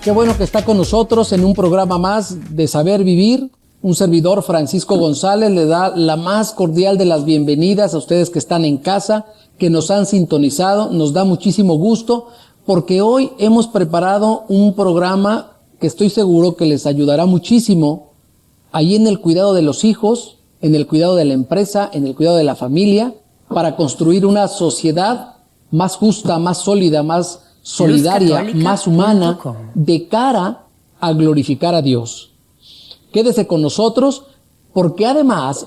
Qué bueno que está con nosotros en un programa más de Saber Vivir. Un servidor, Francisco González, le da la más cordial de las bienvenidas a ustedes que están en casa, que nos han sintonizado. Nos da muchísimo gusto porque hoy hemos preparado un programa que estoy seguro que les ayudará muchísimo ahí en el cuidado de los hijos, en el cuidado de la empresa, en el cuidado de la familia, para construir una sociedad más justa, más sólida, más solidaria, más humana, de cara a glorificar a Dios. Quédese con nosotros porque además,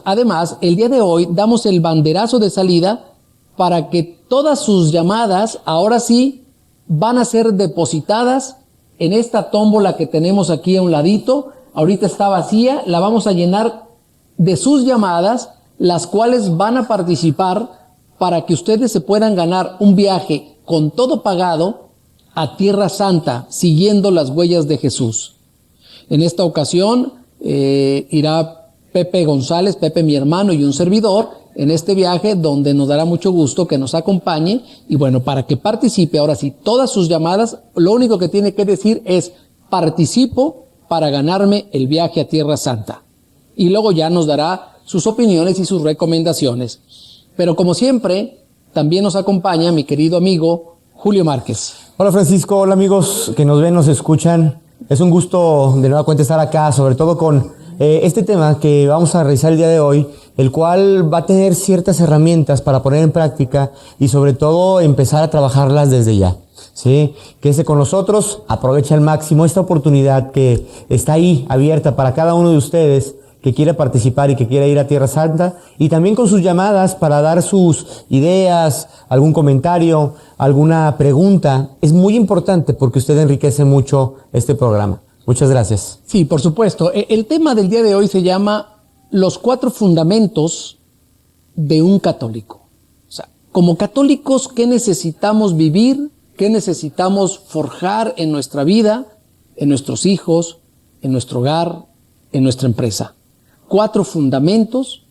el día de hoy damos el banderazo de salida para que todas sus llamadas, ahora sí, van a ser depositadas en esta tómbola que tenemos aquí a un ladito. Ahorita está vacía, la vamos a llenar de sus llamadas, las cuales van a participar para que ustedes se puedan ganar un viaje con todo pagado a Tierra Santa, siguiendo las huellas de Jesús. En esta ocasión irá Pepe González, Pepe mi hermano y un servidor, en este viaje donde nos dará mucho gusto que nos acompañe. Y bueno, para que participe, ahora sí, todas sus llamadas, lo único que tiene que decir es: participo para ganarme el viaje a Tierra Santa. Y luego ya nos dará sus opiniones y sus recomendaciones. Pero como siempre, también nos acompaña mi querido amigo Julio Márquez. Hola Francisco, hola amigos que nos ven, nos escuchan. Es un gusto de nueva cuenta estar acá, sobre todo con este tema que vamos a realizar el día de hoy, el cual va a tener ciertas herramientas para poner en práctica y sobre todo empezar a trabajarlas desde ya. ¿Sí? Quédese con nosotros, aprovecha al máximo esta oportunidad que está ahí abierta para cada uno de ustedes que quiera participar y que quiera ir a Tierra Santa, y también con sus llamadas para dar sus ideas, algún comentario, alguna pregunta. Es muy importante porque usted enriquece mucho este programa. Muchas gracias. Sí, por supuesto. El tema del día de hoy se llama los 4 fundamentos de un católico. O sea, como católicos, ¿qué necesitamos vivir? ¿Qué necesitamos forjar en nuestra vida, en nuestros hijos, en nuestro hogar, en nuestra empresa? 4 fundamentos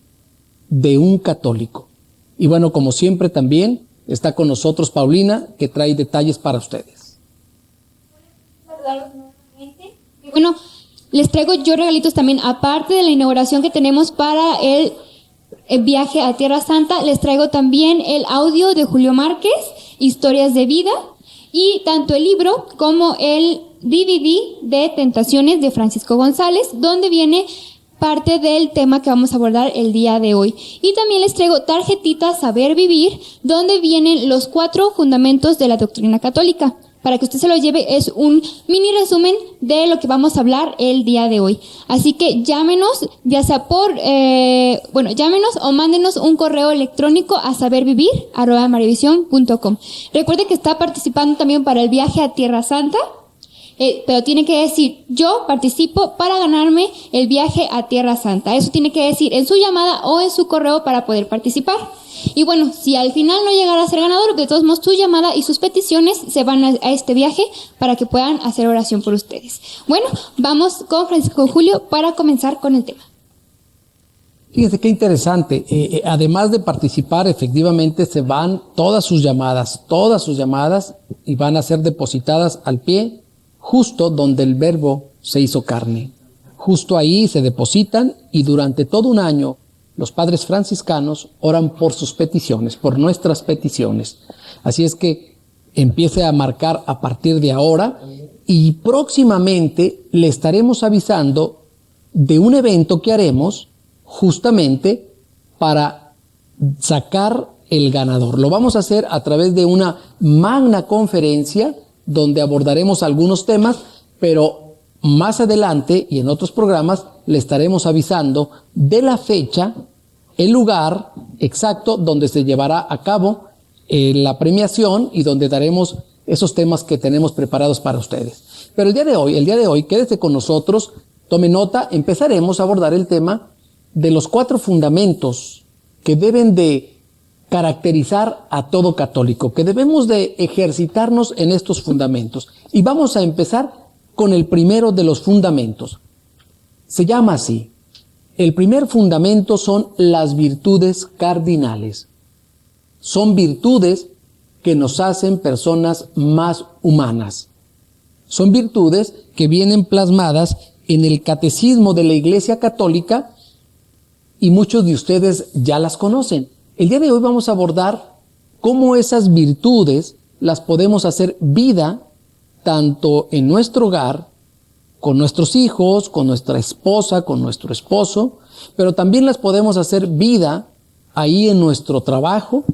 de un católico. Y bueno, como siempre también está con nosotros Paulina, que trae detalles para ustedes. Y bueno, les traigo yo regalitos también, aparte de la inauguración que tenemos para el viaje a Tierra Santa. Les traigo también el audio de Julio Márquez, Historias de Vida, y tanto el libro como el DVD de Tentaciones de Francisco González, donde viene parte del tema que vamos a abordar el día de hoy. Y también les traigo tarjetitas Saber Vivir, donde vienen los 4 fundamentos de la doctrina católica. Para que usted se lo lleve, es un mini resumen de lo que vamos a hablar el día de hoy. Así que llámenos, ya sea llámenos o mándenos un correo electrónico a sabervivir@marivision.com. Recuerde que está participando también para el viaje a Tierra Santa. Pero tiene que decir: yo participo para ganarme el viaje a Tierra Santa. Eso tiene que decir en su llamada o en su correo para poder participar. Y bueno, si al final no llegara a ser ganador, de todos modos su llamada y sus peticiones se van a este viaje para que puedan hacer oración por ustedes. Bueno, vamos con Francisco Julio para comenzar con el tema. Fíjense qué interesante. Además de participar, efectivamente se van todas sus llamadas, y van a ser depositadas al pie, justo donde el Verbo se hizo carne. Justo ahí se depositan, y durante todo un año los padres franciscanos oran por sus peticiones, por nuestras peticiones. Así es que empiece a marcar a partir de ahora, y próximamente le estaremos avisando de un evento que haremos justamente para sacar el ganador. Lo vamos a hacer a través de una magna conferencia donde abordaremos algunos temas, pero más adelante y en otros programas le estaremos avisando de la fecha, el lugar exacto donde se llevará a cabo la premiación y donde daremos esos temas que tenemos preparados para ustedes. Pero el día de hoy, quédese con nosotros, tome nota, empezaremos a abordar el tema de los 4 fundamentos que deben de caracterizar a todo católico, que debemos de ejercitarnos en estos fundamentos. Y vamos a empezar con el primero de los fundamentos. Se llama así: El primer fundamento son las virtudes cardinales. Son virtudes que nos hacen personas más humanas. Son virtudes que vienen plasmadas en el Catecismo de la Iglesia Católica y muchos de ustedes ya las conocen. El día de hoy vamos a abordar cómo esas virtudes las podemos hacer vida tanto en nuestro hogar, con nuestros hijos, con nuestra esposa, con nuestro esposo, pero también las podemos hacer vida ahí en nuestro trabajo,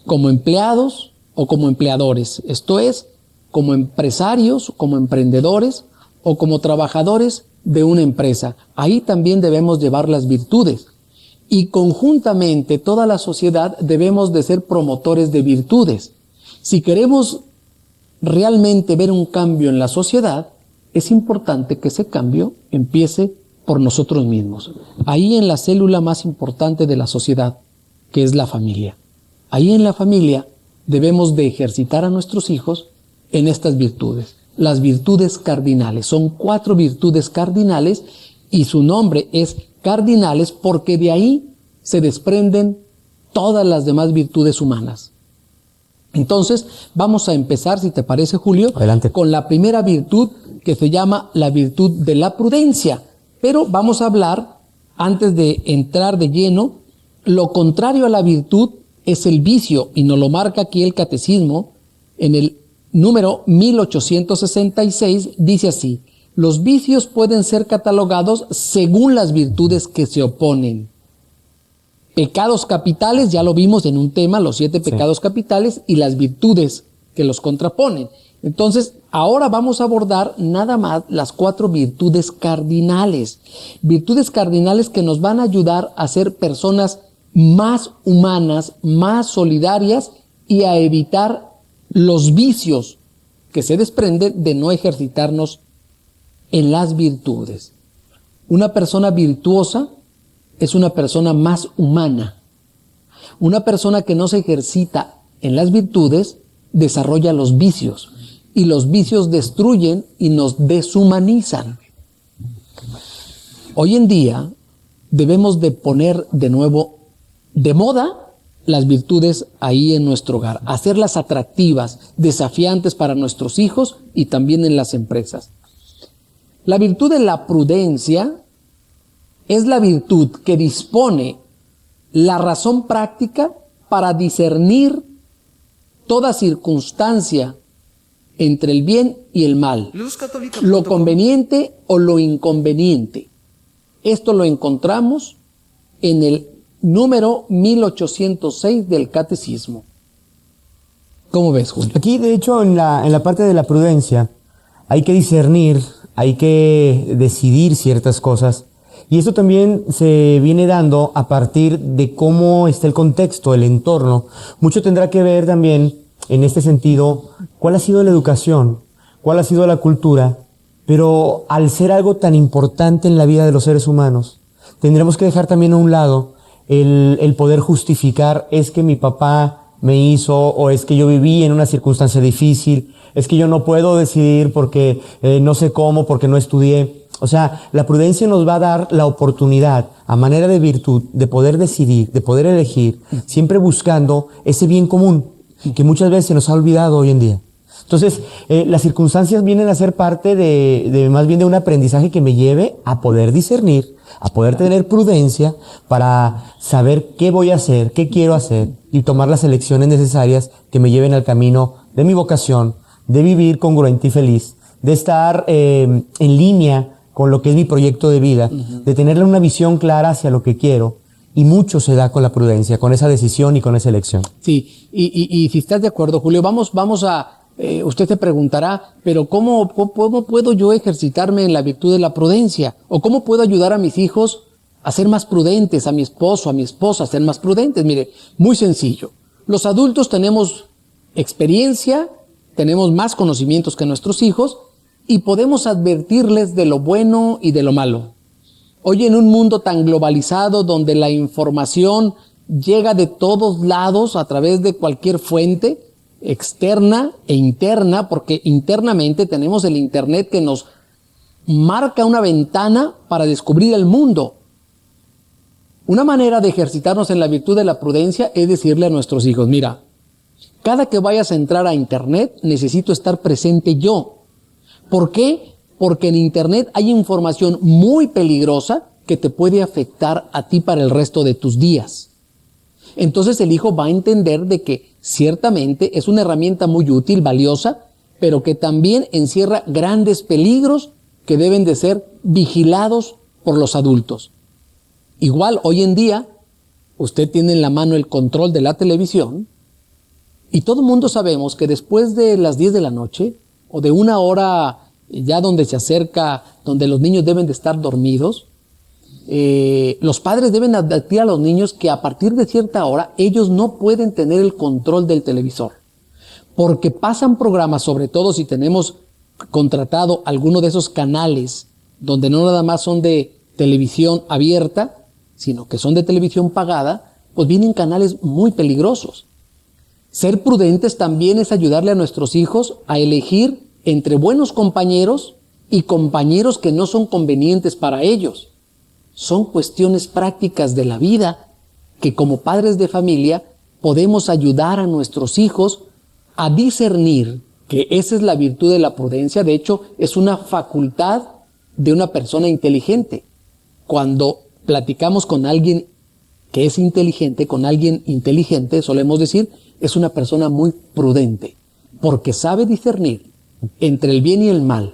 como empleados o como empleadores. Esto es, como empresarios, como emprendedores o como trabajadores de una empresa. Ahí también debemos llevar las virtudes. Y conjuntamente toda la sociedad debemos de ser promotores de virtudes. Si queremos realmente ver un cambio en la sociedad, es importante que ese cambio empiece por nosotros mismos. Ahí en la célula más importante de la sociedad, que es la familia. Ahí en la familia debemos de ejercitar a nuestros hijos en estas virtudes. Las virtudes cardinales. Son 4 virtudes cardinales y su nombre es cardinales porque de ahí se desprenden todas las demás virtudes humanas. Entonces, vamos a empezar, si te parece, Julio, adelante, con la primera virtud que se llama la virtud de la prudencia. Pero vamos a hablar, antes de entrar de lleno, lo contrario a la virtud es el vicio, y nos lo marca aquí el Catecismo, en el número 1866, dice así: los vicios pueden ser catalogados según las virtudes que se oponen. Pecados capitales, ya lo vimos en un tema, los 7 pecados capitales y las virtudes que los contraponen. Entonces, ahora vamos a abordar nada más las 4 virtudes cardinales. Virtudes cardinales que nos van a ayudar a ser personas más humanas, más solidarias y a evitar los vicios que se desprenden de no ejercitarnos en las virtudes. Una persona virtuosa es una persona más humana. Una persona que no se ejercita en las virtudes desarrolla los vicios, y los vicios destruyen y nos deshumanizan. Hoy en día debemos de poner de nuevo de moda las virtudes ahí en nuestro hogar, hacerlas atractivas, desafiantes para nuestros hijos y también en las empresas. La virtud de la prudencia es la virtud que dispone la razón práctica para discernir toda circunstancia entre el bien y el mal, lo conveniente o lo inconveniente. Esto lo encontramos en el número 1806 del Catecismo. ¿Cómo ves, Julio? Aquí, de hecho, en la parte de la prudencia, hay que discernir, hay que decidir ciertas cosas. Y esto también se viene dando a partir de cómo está el contexto, el entorno. Mucho tendrá que ver también, en este sentido, cuál ha sido la educación, cuál ha sido la cultura, pero al ser algo tan importante en la vida de los seres humanos, tendremos que dejar también a un lado el poder justificar, es que mi papá me hizo, o es que yo viví en una circunstancia difícil, es que yo no puedo decidir porque no sé cómo, porque no estudié. O sea, la prudencia nos va a dar la oportunidad, a manera de virtud, de poder decidir, de poder elegir, siempre buscando ese bien común, que muchas veces se nos ha olvidado hoy en día. Entonces, las circunstancias vienen a ser parte de más bien de un aprendizaje que me lleve a poder discernir, a poder tener prudencia para saber qué voy a hacer, qué quiero hacer y tomar las elecciones necesarias que me lleven al camino de mi vocación, de vivir congruente y feliz, de estar en línea con lo que es mi proyecto de vida, de tener una visión clara hacia lo que quiero. Y mucho se da con la prudencia, con esa decisión y con esa elección. Sí, y si estás de acuerdo, Julio, vamos a... usted se preguntará, pero ¿cómo puedo yo ejercitarme en la virtud de la prudencia? ¿O cómo puedo ayudar a mis hijos a ser más prudentes, a mi esposo, a mi esposa, a ser más prudentes? Mire, muy sencillo. Los adultos tenemos experiencia, tenemos más conocimientos que nuestros hijos y podemos advertirles de lo bueno y de lo malo. Hoy en un mundo tan globalizado donde la información llega de todos lados a través de cualquier fuente, externa e interna, porque internamente tenemos el Internet que nos marca una ventana para descubrir el mundo. Una manera de ejercitarnos en la virtud de la prudencia es decirle a nuestros hijos, mira, cada que vayas a entrar a Internet necesito estar presente yo, ¿Por qué? Porque en Internet hay información muy peligrosa que te puede afectar a ti para el resto de tus días. Entonces el hijo va a entender de que ciertamente es una herramienta muy útil, valiosa, pero que también encierra grandes peligros que deben de ser vigilados por los adultos. Igual hoy en día, usted tiene en la mano el control de la televisión y todo el mundo sabemos que después de las 10 de la noche o de una hora ya donde se acerca, donde los niños deben de estar dormidos, los padres deben advertir a los niños que a partir de cierta hora ellos no pueden tener el control del televisor, porque pasan programas, sobre todo si tenemos contratado alguno de esos canales donde no nada más son de televisión abierta, sino que son de televisión pagada, pues vienen canales muy peligrosos. Ser prudentes también es ayudarle a nuestros hijos a elegir entre buenos compañeros y compañeros que no son convenientes para ellos. Son cuestiones prácticas de la vida que como padres de familia podemos ayudar a nuestros hijos a discernir, que esa es la virtud de la prudencia. De hecho, es una facultad de una persona inteligente. Cuando platicamos con alguien que es inteligente, con alguien inteligente, solemos decir, es una persona muy prudente, porque sabe discernir entre el bien y el mal,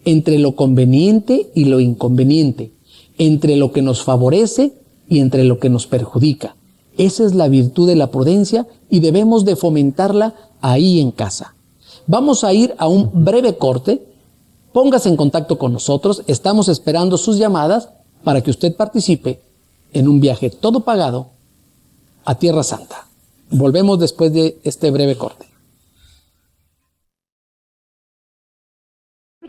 entre lo conveniente y lo inconveniente, entre lo que nos favorece y entre lo que nos perjudica. Esa es la virtud de la prudencia y debemos de fomentarla ahí en casa. Vamos a ir a un breve corte. Póngase en contacto con nosotros. Estamos esperando sus llamadas para que usted participe en un viaje todo pagado a Tierra Santa. Volvemos después de este breve corte.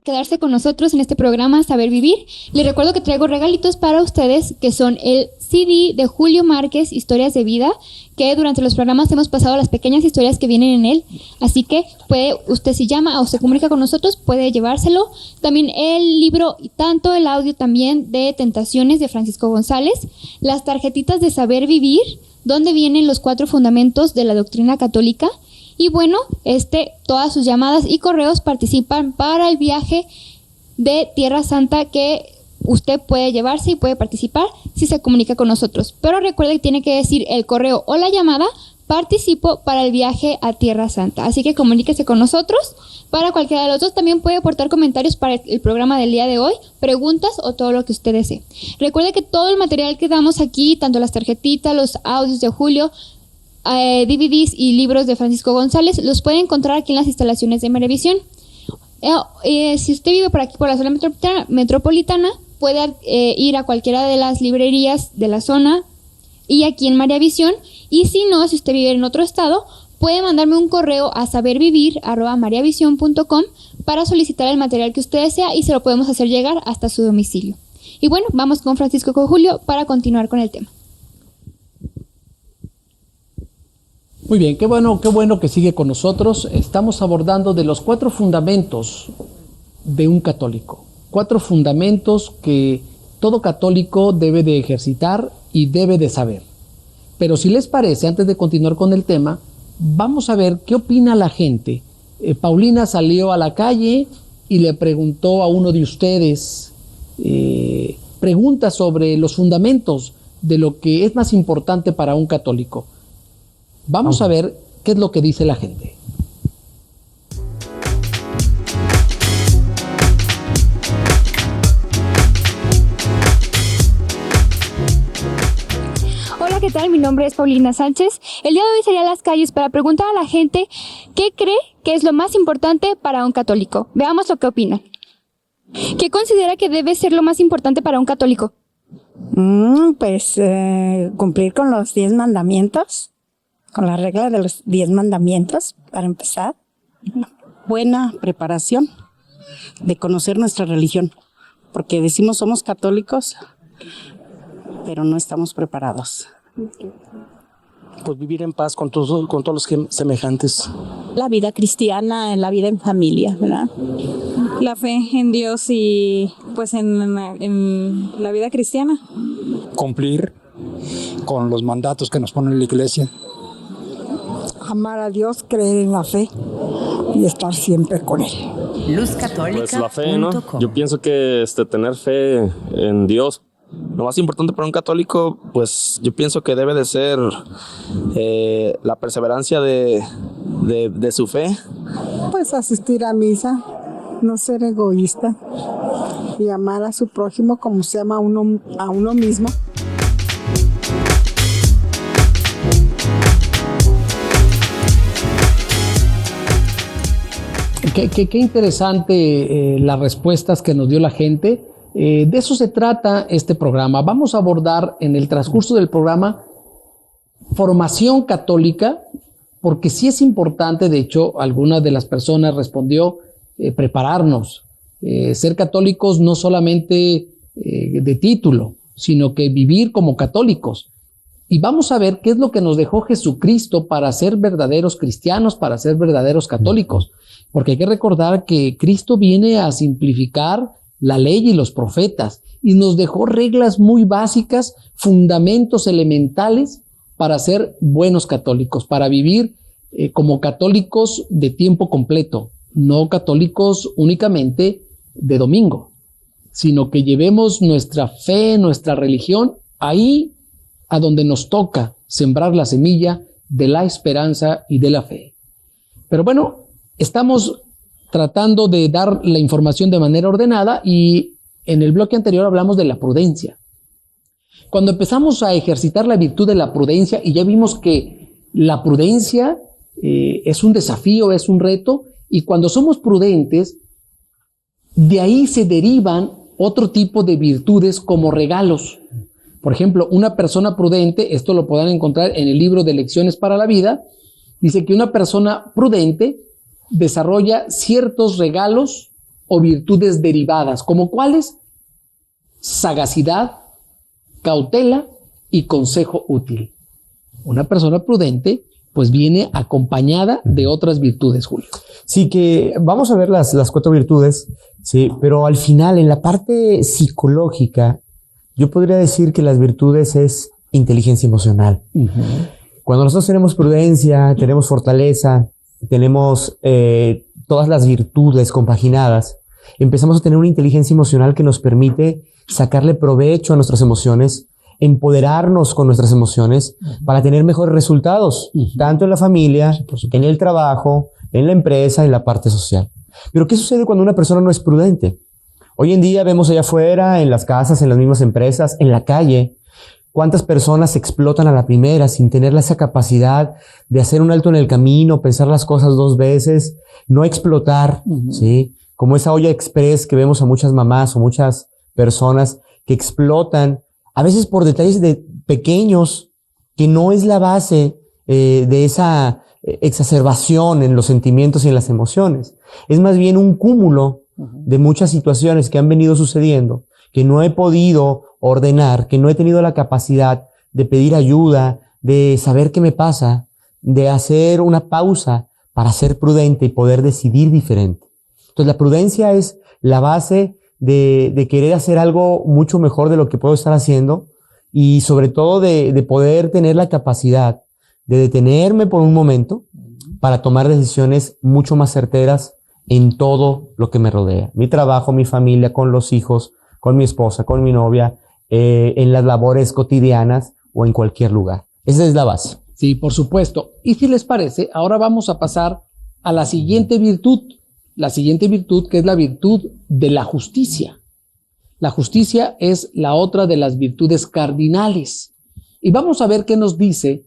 Quedarse con nosotros en este programa Saber Vivir. Les recuerdo que traigo regalitos para ustedes, que son el CD de Julio Márquez, Historias de Vida, que durante los programas hemos pasado las pequeñas historias que vienen en él, así que puede, usted si llama o se comunica con nosotros, puede llevárselo. También el libro y tanto el audio también de Tentaciones de Francisco González, las tarjetitas de Saber Vivir, donde vienen los 4 fundamentos de la doctrina católica. Y bueno, todas sus llamadas y correos participan para el viaje de Tierra Santa que usted puede llevarse y puede participar si se comunica con nosotros. Pero recuerde que tiene que decir el correo o la llamada, participo para el viaje a Tierra Santa. Así que comuníquese con nosotros. Para cualquiera de los dos también puede aportar comentarios para el programa del día de hoy, preguntas o todo lo que usted desee. Recuerde que todo el material que damos aquí, tanto las tarjetitas, los audios de Julio, DVDs y libros de Francisco González, los puede encontrar aquí en las instalaciones de Mariavisión. Si usted vive por aquí, por la zona metropolitana, puede ir a cualquiera de las librerías de la zona y aquí en Mariavisión. Y si no, si usted vive en otro estado, puede mandarme un correo a sabervivir@mariavision.com para solicitar el material que usted desea y se lo podemos hacer llegar hasta su domicilio. Y bueno, vamos con Francisco y con Julio para continuar con el tema. Muy bien, qué bueno que sigue con nosotros. Estamos abordando de los 4 fundamentos de un católico. 4 fundamentos que todo católico debe de ejercitar y debe de saber. Pero si les parece, antes de continuar con el tema, vamos a ver qué opina la gente. Paulina salió a la calle y le preguntó a uno de ustedes preguntas sobre los fundamentos de lo que es más importante para un católico. Vamos a ver qué es lo que dice la gente. Hola, ¿qué tal? Mi nombre es Paulina Sánchez. El día de hoy salí a las calles para preguntar a la gente qué cree que es lo más importante para un católico. Veamos lo que opina. ¿Qué considera que debe ser lo más importante para un católico? Cumplir con los 10 mandamientos, con la regla de los 10 mandamientos, para empezar. Buena preparación de conocer nuestra religión, porque decimos somos católicos, pero no estamos preparados. Pues vivir en paz con todos los semejantes. La vida cristiana, la vida en familia, ¿verdad? La fe en Dios y pues en la vida cristiana. Cumplir con los mandatos que nos pone la Iglesia. Amar a Dios, creer en la fe y estar siempre con Él. Pues la fe, ¿no? Yo pienso que tener fe en Dios, lo más importante para un católico, pues yo pienso que debe de ser la perseverancia de su fe. Pues asistir a misa, no ser egoísta y amar a su prójimo como se ama a uno mismo. Qué interesante las respuestas que nos dio la gente. De eso se trata este programa. Vamos a abordar en el transcurso del programa formación católica, porque sí es importante. De hecho, alguna de las personas respondió prepararnos. Ser católicos no solamente de título, sino que vivir como católicos. Y vamos a ver qué es lo que nos dejó Jesucristo para ser verdaderos cristianos, para ser verdaderos católicos. Porque hay que recordar que Cristo viene a simplificar la ley y los profetas y nos dejó reglas muy básicas, fundamentos elementales para ser buenos católicos, para vivir como católicos de tiempo completo, no católicos únicamente de domingo, sino que llevemos nuestra fe, nuestra religión ahí a donde nos toca sembrar la semilla de la esperanza y de la fe. Pero bueno, estamos tratando de dar la información de manera ordenada y en el bloque anterior hablamos de la prudencia. Cuando empezamos a ejercitar la virtud de la prudencia y ya vimos que la prudencia es un desafío, es un reto, y cuando somos prudentes, de ahí se derivan otro tipo de virtudes como regalos. Por ejemplo, una persona prudente, esto lo podrán encontrar en el libro de Lecciones para la Vida, dice que una persona prudente desarrolla ciertos regalos o virtudes derivadas, como cuáles: sagacidad, cautela y consejo útil. Una persona prudente pues viene acompañada de otras virtudes, Julio. Sí, que vamos a ver las 4 virtudes, sí, pero al final, en la parte psicológica, yo podría decir que las virtudes es inteligencia emocional. Uh-huh. Cuando nosotros tenemos prudencia, tenemos fortaleza, tenemos todas las virtudes compaginadas, empezamos a tener una inteligencia emocional que nos permite sacarle provecho a nuestras emociones, empoderarnos con nuestras emociones para tener mejores resultados, tanto en la familia, en el trabajo, en la empresa, en la parte social. Pero ¿qué sucede cuando una persona no es prudente? Hoy en día vemos allá afuera, en las casas, en las mismas empresas, en la calle, cuántas personas se explotan a la primera sin tener esa capacidad de hacer un alto en el camino, pensar las cosas 2 veces, no explotar, ¿sí? Como esa olla express que vemos a muchas mamás o muchas personas que explotan, a veces por detalles pequeños, que no es la base de esa exacerbación en los sentimientos y en las emociones. Es más bien un cúmulo de muchas situaciones que han venido sucediendo, que no he podido ordenar, que no he tenido la capacidad de pedir ayuda, de saber qué me pasa, de hacer una pausa para ser prudente y poder decidir diferente. Entonces la prudencia es la base de querer hacer algo mucho mejor de lo que puedo estar haciendo y sobre todo de poder tener la capacidad de detenerme por un momento para tomar decisiones mucho más certeras en todo lo que me rodea. Mi trabajo, mi familia, con los hijos, con mi esposa, con mi novia, en las labores cotidianas o en cualquier lugar. Esa es la base. Sí, por supuesto. Y si les parece, ahora vamos a pasar a la siguiente virtud. La siguiente virtud, que es la virtud de la justicia. La justicia es la otra de las virtudes cardinales. Y vamos a ver qué nos dice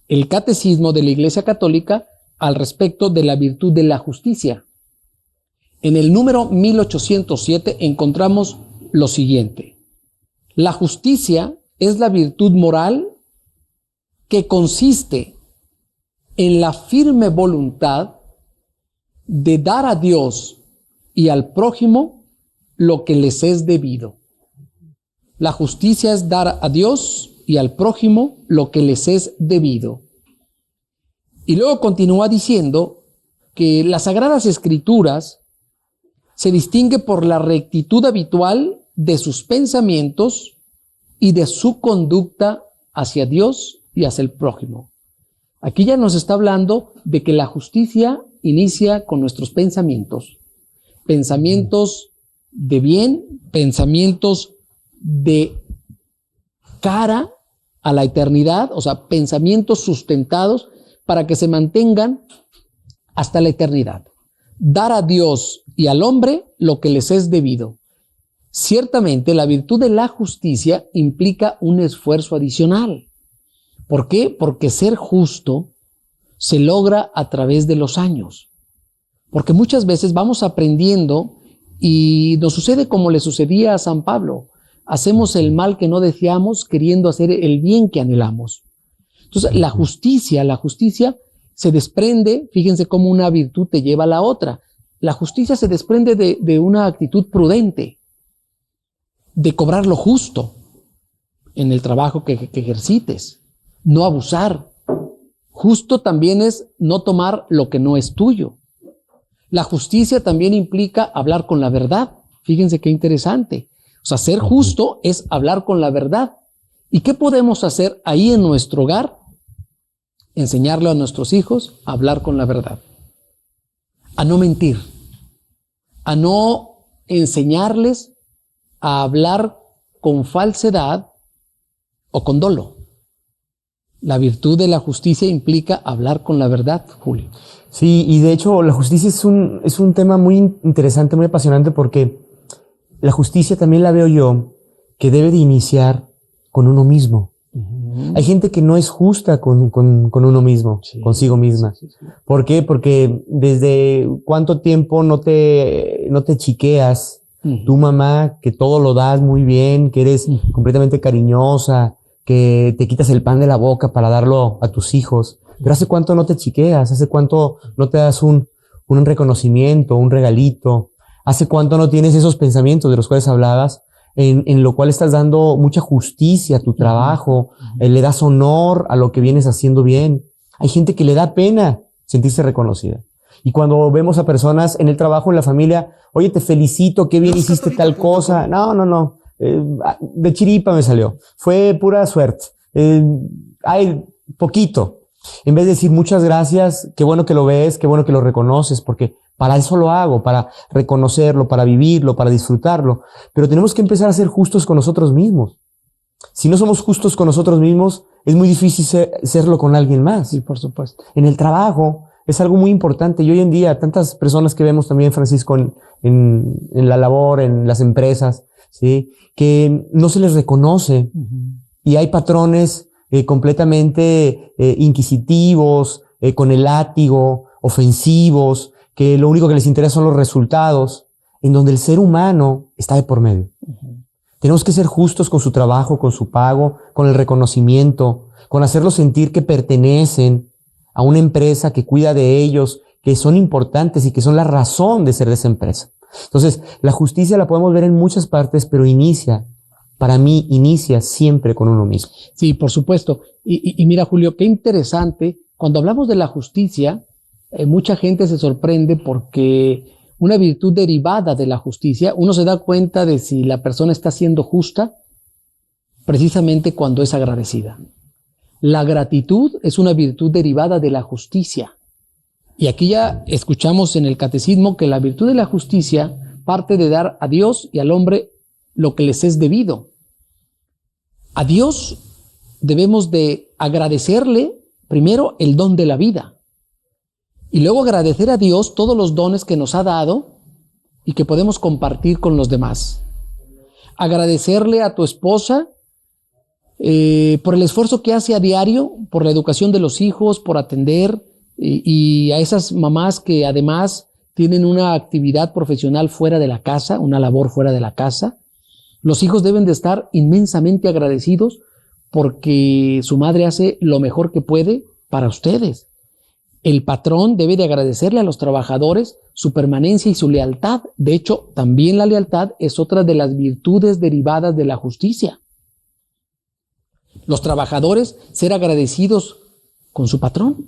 el Catecismo de la Iglesia Católica al respecto de la virtud de la justicia. En el número 1807 encontramos lo siguiente: la justicia es la virtud moral que consiste en la firme voluntad de dar a Dios y al prójimo lo que les es debido. La justicia es dar a Dios y al prójimo lo que les es debido. Y luego continúa diciendo que las Sagradas Escrituras se distingue por la rectitud habitual de sus pensamientos y de su conducta hacia Dios y hacia el prójimo. Aquí ya nos está hablando de que la justicia inicia con nuestros pensamientos. pensamientos de bien, pensamientos de cara a la eternidad, o sea, pensamientos sustentados para que se mantengan hasta la eternidad. Dar a Dios y al hombre lo que les es debido. Ciertamente, la virtud de la justicia implica un esfuerzo adicional. ¿Por qué? Porque ser justo se logra a través de los años. Porque muchas veces vamos aprendiendo y nos sucede como le sucedía a San Pablo. Hacemos el mal que no deseamos queriendo hacer el bien que anhelamos. Entonces, la justicia se desprende, fíjense cómo una virtud te lleva a la otra. La justicia se desprende de una actitud prudente, de cobrar lo justo en el trabajo que ejercites, no abusar. Justo también es no tomar lo que no es tuyo. La justicia también implica hablar con la verdad. Fíjense qué interesante. O sea, ser justo es hablar con la verdad. ¿Y qué podemos hacer ahí en nuestro hogar? Enseñarle a nuestros hijos a hablar con la verdad, a no mentir, a no enseñarles a hablar con falsedad o con dolo. La virtud de la justicia implica hablar con la verdad, Julio. Sí, y de hecho la justicia es un tema muy interesante, muy apasionante, porque la justicia también la veo yo que debe de iniciar con uno mismo. Hay gente que no es justa con uno mismo, sí, consigo misma. Sí. ¿Por qué? Porque desde cuánto tiempo no te chiqueas, tu mamá, que todo lo das muy bien, que eres completamente cariñosa, que te quitas el pan de la boca para darlo a tus hijos. Pero ¿hace cuánto no te chiqueas? ¿Hace cuánto no te das un reconocimiento, un regalito? ¿Hace cuánto no tienes esos pensamientos de los cuales hablabas? En lo cual estás dando mucha justicia a tu trabajo, le das honor a lo que vienes haciendo bien. Hay gente que le da pena sentirse reconocida. Y cuando vemos a personas en el trabajo, en la familia, oye, te felicito, qué bien hiciste tal cosa. No. De chiripa me salió. Fue pura suerte. Hay poquito. En vez de decir muchas gracias, qué bueno que lo ves, qué bueno que lo reconoces, porque para eso lo hago, para reconocerlo, para vivirlo, para disfrutarlo. Pero tenemos que empezar a ser justos con nosotros mismos. Si no somos justos con nosotros mismos, es muy difícil serlo con alguien más. Sí, por supuesto. En el trabajo es algo muy importante. Y hoy en día, tantas personas que vemos también, Francisco, en la labor, en las empresas, ¿sí?, que no se les reconoce. Y hay patrones completamente inquisitivos, con el látigo, ofensivos, que lo único que les interesa son los resultados, en donde el ser humano está de por medio. Tenemos que ser justos con su trabajo, con su pago, con el reconocimiento, con hacerlos sentir que pertenecen a una empresa que cuida de ellos, que son importantes y que son la razón de ser de esa empresa. Entonces, la justicia la podemos ver en muchas partes, pero para mí inicia siempre con uno mismo. Sí, por supuesto. Y mira, Julio, qué interesante. Cuando hablamos de la justicia, mucha gente se sorprende porque una virtud derivada de la justicia, uno se da cuenta de si la persona está siendo justa precisamente cuando es agradecida. La gratitud es una virtud derivada de la justicia. Y aquí ya escuchamos en el catecismo que la virtud de la justicia parte de dar a Dios y al hombre lo que les es debido. A Dios debemos de agradecerle primero el don de la vida y luego agradecer a Dios todos los dones que nos ha dado y que podemos compartir con los demás. Agradecerle a tu esposa por el esfuerzo que hace a diario, por la educación de los hijos, por atender, y a esas mamás que además tienen una actividad profesional fuera de la casa, una labor fuera de la casa. Los hijos deben de estar inmensamente agradecidos porque su madre hace lo mejor que puede para ustedes. El patrón debe de agradecerle a los trabajadores su permanencia y su lealtad. De hecho, también la lealtad es otra de las virtudes derivadas de la justicia. Los trabajadores ser agradecidos con su patrón.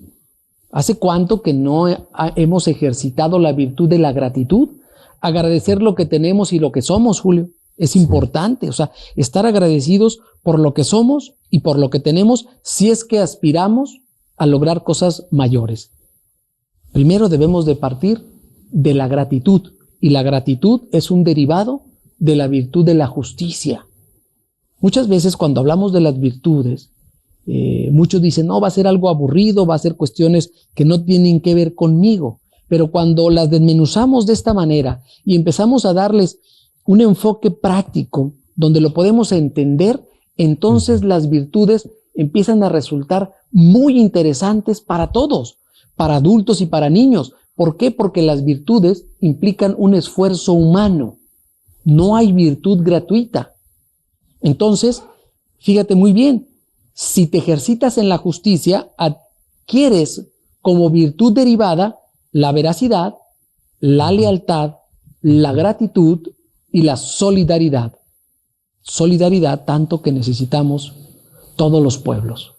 ¿Hace cuánto que no hemos ejercitado la virtud de la gratitud? Agradecer lo que tenemos y lo que somos, Julio. Es importante, o sea, estar agradecidos por lo que somos y por lo que tenemos si es que aspiramos a lograr cosas mayores. Primero debemos de partir de la gratitud y la gratitud es un derivado de la virtud de la justicia. Muchas veces cuando hablamos de las virtudes, muchos dicen, no, va a ser algo aburrido, va a ser cuestiones que no tienen que ver conmigo. Pero cuando las desmenuzamos de esta manera y empezamos a darles un enfoque práctico donde lo podemos entender, entonces las virtudes empiezan a resultar muy interesantes para todos, para adultos y para niños. ¿Por qué? Porque las virtudes implican un esfuerzo humano. No hay virtud gratuita. Entonces, fíjate muy bien, si te ejercitas en la justicia, adquieres como virtud derivada la veracidad, la lealtad, la gratitud y la solidaridad. Solidaridad tanto que necesitamos todos los pueblos.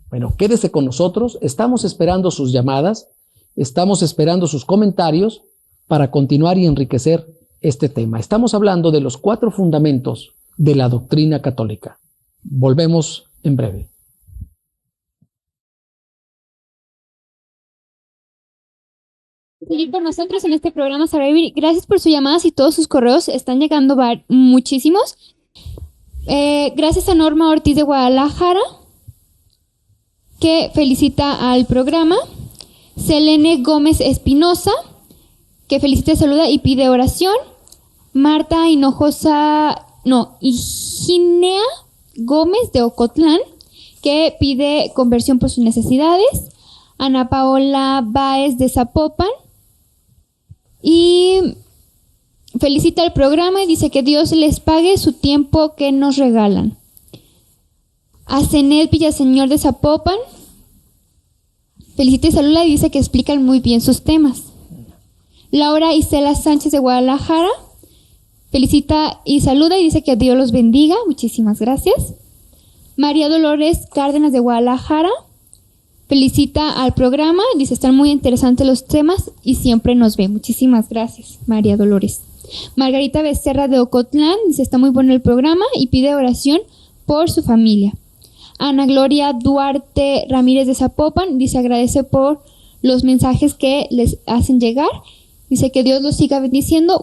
Bueno, quédese con nosotros, estamos esperando sus llamadas, estamos esperando sus comentarios para continuar y enriquecer este tema. Estamos hablando de los 4 fundamentos de la doctrina católica. Volvemos en breve. Seguir con nosotros en este programa Saber Vivir. Gracias por sus llamadas y todos sus correos. Están llegando muchísimos. Gracias a Norma Ortiz de Guadalajara, que felicita al programa. Selene Gómez Espinosa, que felicita, saluda y pide oración. Marta Higinea Gómez de Ocotlán, que pide conversión por sus necesidades. Ana Paola Báez de Zapopan, y felicita el programa y dice que Dios les pague su tiempo que nos regalan. A Zenel Villaseñor de Zapopan, felicita y saluda y dice que explican muy bien sus temas. Laura Isela Sánchez de Guadalajara, felicita y saluda y dice que Dios los bendiga. Muchísimas gracias. María Dolores Cárdenas de Guadalajara, felicita al programa, dice están muy interesantes los temas y siempre nos ve. Muchísimas gracias, María Dolores. Margarita Becerra de Ocotlán, dice está muy bueno el programa y pide oración por su familia. Ana Gloria Duarte Ramírez de Zapopan, dice agradece por los mensajes que les hacen llegar. Dice que Dios los siga bendiciendo,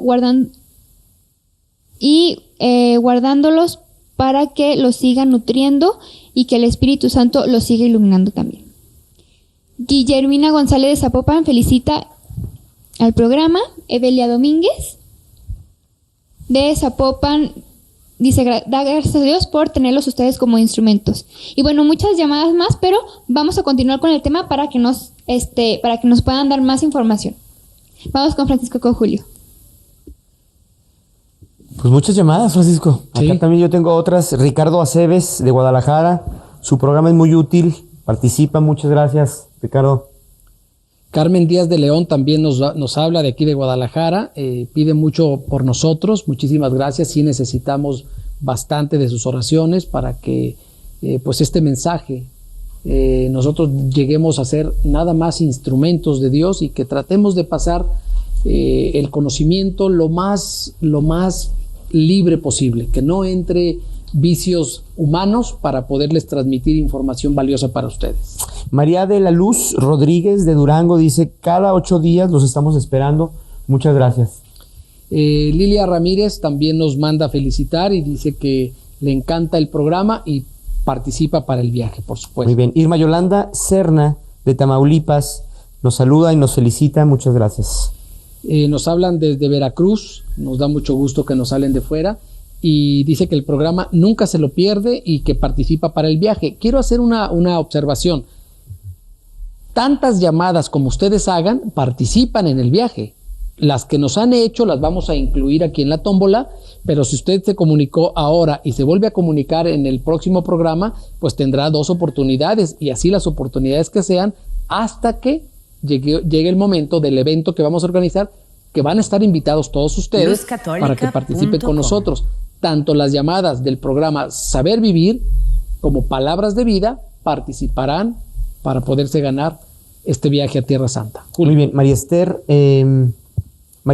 guardándolos para que los siga nutriendo y que el Espíritu Santo los siga iluminando también. Guillermina González de Zapopan felicita al programa. Evelia Domínguez de Zapopan dice da gracias a Dios por tenerlos ustedes como instrumentos. Y bueno, muchas llamadas más, pero vamos a continuar con el tema para que nos puedan dar más información. Vamos con Francisco con Julio. Pues muchas llamadas, Francisco. Sí. Acá también yo tengo otras. Ricardo Aceves de Guadalajara. Su programa es muy útil. Participa. Muchas gracias, Ricardo. Carmen Díaz de León también nos habla de aquí de Guadalajara. Pide mucho por nosotros. Muchísimas gracias. Sí necesitamos bastante de sus oraciones para que pues este mensaje nosotros lleguemos a ser nada más instrumentos de Dios y que tratemos de pasar el conocimiento lo más libre posible, que no entre vicios humanos para poderles transmitir información valiosa para ustedes. María de la Luz Rodríguez de Durango dice, cada 8 días los estamos esperando. Muchas gracias. Lilia Ramírez también nos manda felicitar y dice que le encanta el programa y participa para el viaje, por supuesto. Muy bien. Irma Yolanda Serna de Tamaulipas nos saluda y nos felicita. Muchas gracias. Nos hablan desde Veracruz, nos da mucho gusto que nos salen de fuera y dice que el programa nunca se lo pierde y que participa para el viaje. Quiero hacer una observación. Tantas llamadas como ustedes hagan, participan en el viaje. Las que nos han hecho las vamos a incluir aquí en la tómbola, pero si usted se comunicó ahora y se vuelve a comunicar en el próximo programa, pues tendrá 2 oportunidades y así las oportunidades que sean hasta que llegue el momento del evento que vamos a organizar, que van a estar invitados todos ustedes para que participen con nosotros. Tanto las llamadas del programa Saber Vivir como Palabras de Vida participarán para poderse ganar este viaje a Tierra Santa. Julio. Muy bien. María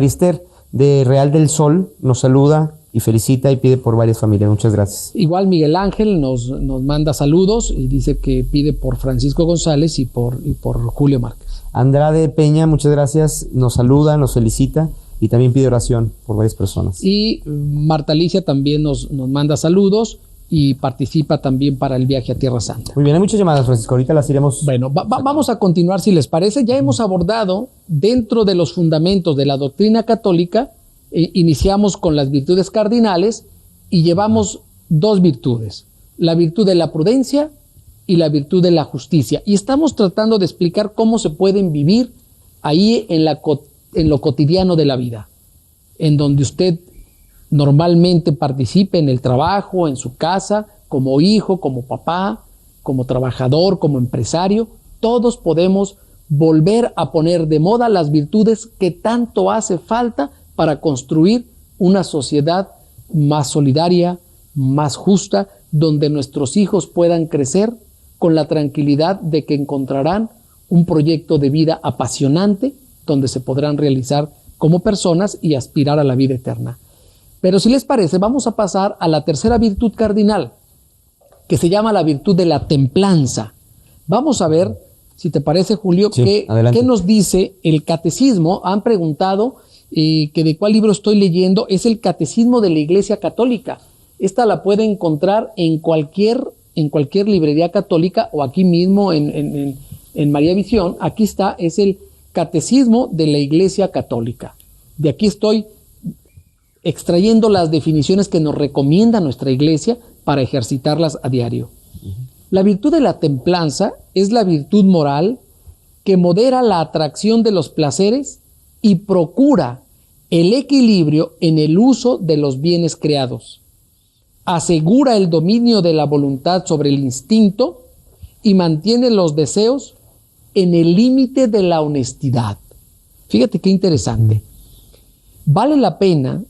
Esther de Real del Sol nos saluda y felicita y pide por varias familias. Muchas gracias. Igual Miguel Ángel nos manda saludos y dice que pide por Francisco González y por Julio Márquez. Andrade Peña, muchas gracias, nos saluda, nos felicita y también pide oración por varias personas. Y Marta Alicia también nos manda saludos y participa también para el viaje a Tierra Santa. Muy bien, hay muchas llamadas, Francisco, ahorita las iremos... Bueno, vamos a continuar si les parece. Ya hemos abordado dentro de los fundamentos de la doctrina católica, iniciamos con las virtudes cardinales y llevamos 2 virtudes, la virtud de la prudencia y la virtud de la justicia. Y estamos tratando de explicar cómo se pueden vivir ahí en lo cotidiano de la vida, en donde usted normalmente participe en el trabajo, en su casa, como hijo, como papá, como trabajador, como empresario. Todos podemos volver a poner de moda las virtudes que tanto hace falta para construir una sociedad más solidaria, más justa, donde nuestros hijos puedan crecer con la tranquilidad de que encontrarán un proyecto de vida apasionante, donde se podrán realizar como personas y aspirar a la vida eterna. Pero si les parece, vamos a pasar a la tercera virtud cardinal, que se llama la virtud de la templanza. Vamos a ver, si te parece, Julio, qué nos dice el catecismo. Han preguntado que de cuál libro estoy leyendo. Es el Catecismo de la Iglesia Católica. Esta la puede encontrar en cualquier librería católica o aquí mismo en María Visión. Aquí está, es el Catecismo de la Iglesia Católica. De aquí estoy extrayendo las definiciones que nos recomienda nuestra Iglesia para ejercitarlas a diario. La virtud de la templanza es la virtud moral que modera la atracción de los placeres y procura el equilibrio en el uso de los bienes creados. Asegura el dominio de la voluntad sobre el instinto y mantiene los deseos en el límite de la honestidad. Fíjate qué interesante. Vale la pena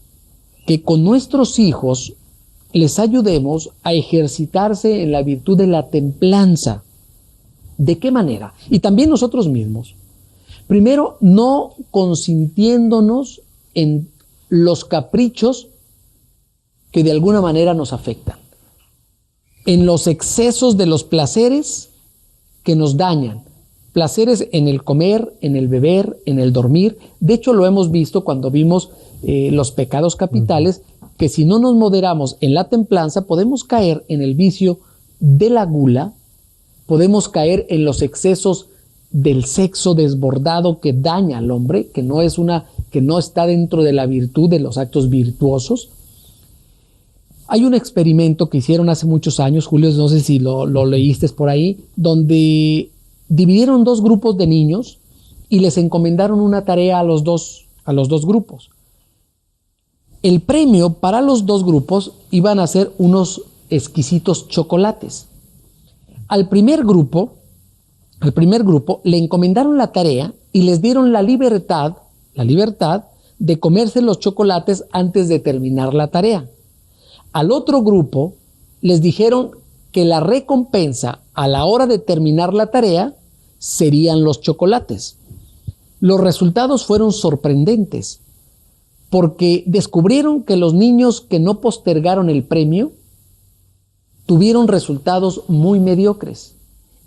que con nuestros hijos les ayudemos a ejercitarse en la virtud de la templanza. ¿De qué manera? Y también nosotros mismos. Primero, no consintiéndonos en los caprichos que de alguna manera nos afectan, en los excesos de los placeres que nos dañan, placeres en el comer, en el beber, en el dormir. De hecho, lo hemos visto cuando vimos los pecados capitales, que si no nos moderamos en la templanza, podemos caer en el vicio de la gula, podemos caer en los excesos del sexo desbordado que daña al hombre, que no está dentro de la virtud de los actos virtuosos. Hay un experimento que hicieron hace muchos años, Julio, no sé si lo leíste por ahí, donde dividieron 2 grupos de niños y les encomendaron una tarea a los dos grupos. El premio para los 2 grupos iban a ser unos exquisitos chocolates. Al primer grupo le encomendaron la tarea y les dieron la libertad de comerse los chocolates antes de terminar la tarea. Al otro grupo les dijeron que la recompensa a la hora de terminar la tarea serían los chocolates. Los resultados fueron sorprendentes, porque descubrieron que los niños que no postergaron el premio tuvieron resultados muy mediocres.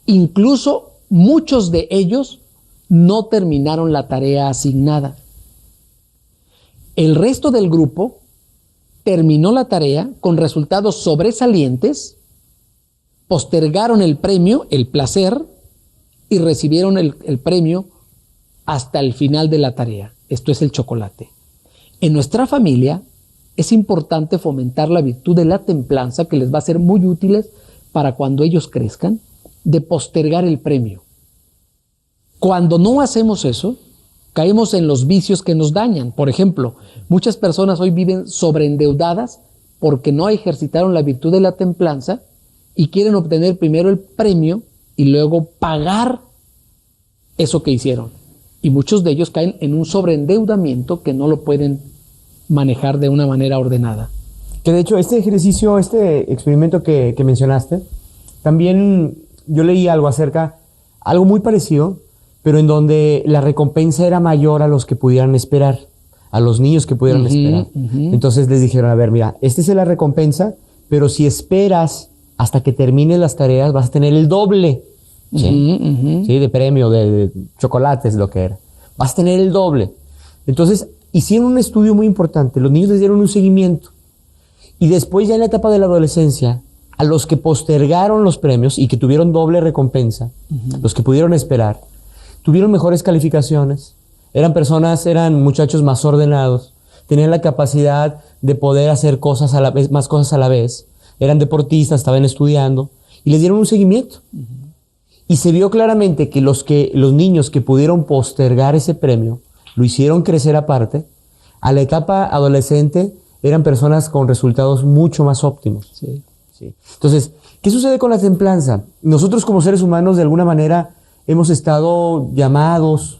Incluso muchos de ellos no terminaron la tarea asignada. El resto del grupo terminó la tarea con resultados sobresalientes, postergaron el premio, el placer, y recibieron el premio hasta el final de la tarea. Esto es el chocolate. En nuestra familia es importante fomentar la virtud de la templanza, que les va a ser muy útiles para cuando ellos crezcan, de postergar el premio. Cuando no hacemos eso, caemos en los vicios que nos dañan. Por ejemplo, muchas personas hoy viven sobreendeudadas porque no ejercitaron la virtud de la templanza y quieren obtener primero el premio y luego pagar eso que hicieron. Y muchos de ellos caen en un sobreendeudamiento que no lo pueden manejar de una manera ordenada. Que de hecho este ejercicio, este experimento que mencionaste, también yo leí algo muy parecido, pero en donde la recompensa era mayor a los que pudieran esperar, a los niños que pudieran esperar. Entonces les dijeron, a ver, mira, esta es la recompensa, pero si esperas hasta que termines las tareas vas a tener el doble. ¿Sí? ¿Sí? De premio, de chocolates, lo que era. Vas a tener el doble. Entonces, hicieron un estudio muy importante, los niños les dieron un seguimiento y después ya en la etapa de la adolescencia, a los que postergaron los premios y que tuvieron doble recompensa, los que pudieron esperar, tuvieron mejores calificaciones, eran muchachos más ordenados, tenían la capacidad de poder hacer cosas a la vez, más cosas a la vez, eran deportistas, estaban estudiando y les dieron un seguimiento. Y se vio claramente que los niños que pudieron postergar ese premio, lo hicieron crecer aparte, a la etapa adolescente eran personas con resultados mucho más óptimos. Sí. Sí. Entonces, ¿qué sucede con la templanza? Nosotros como seres humanos de alguna manera hemos estado llamados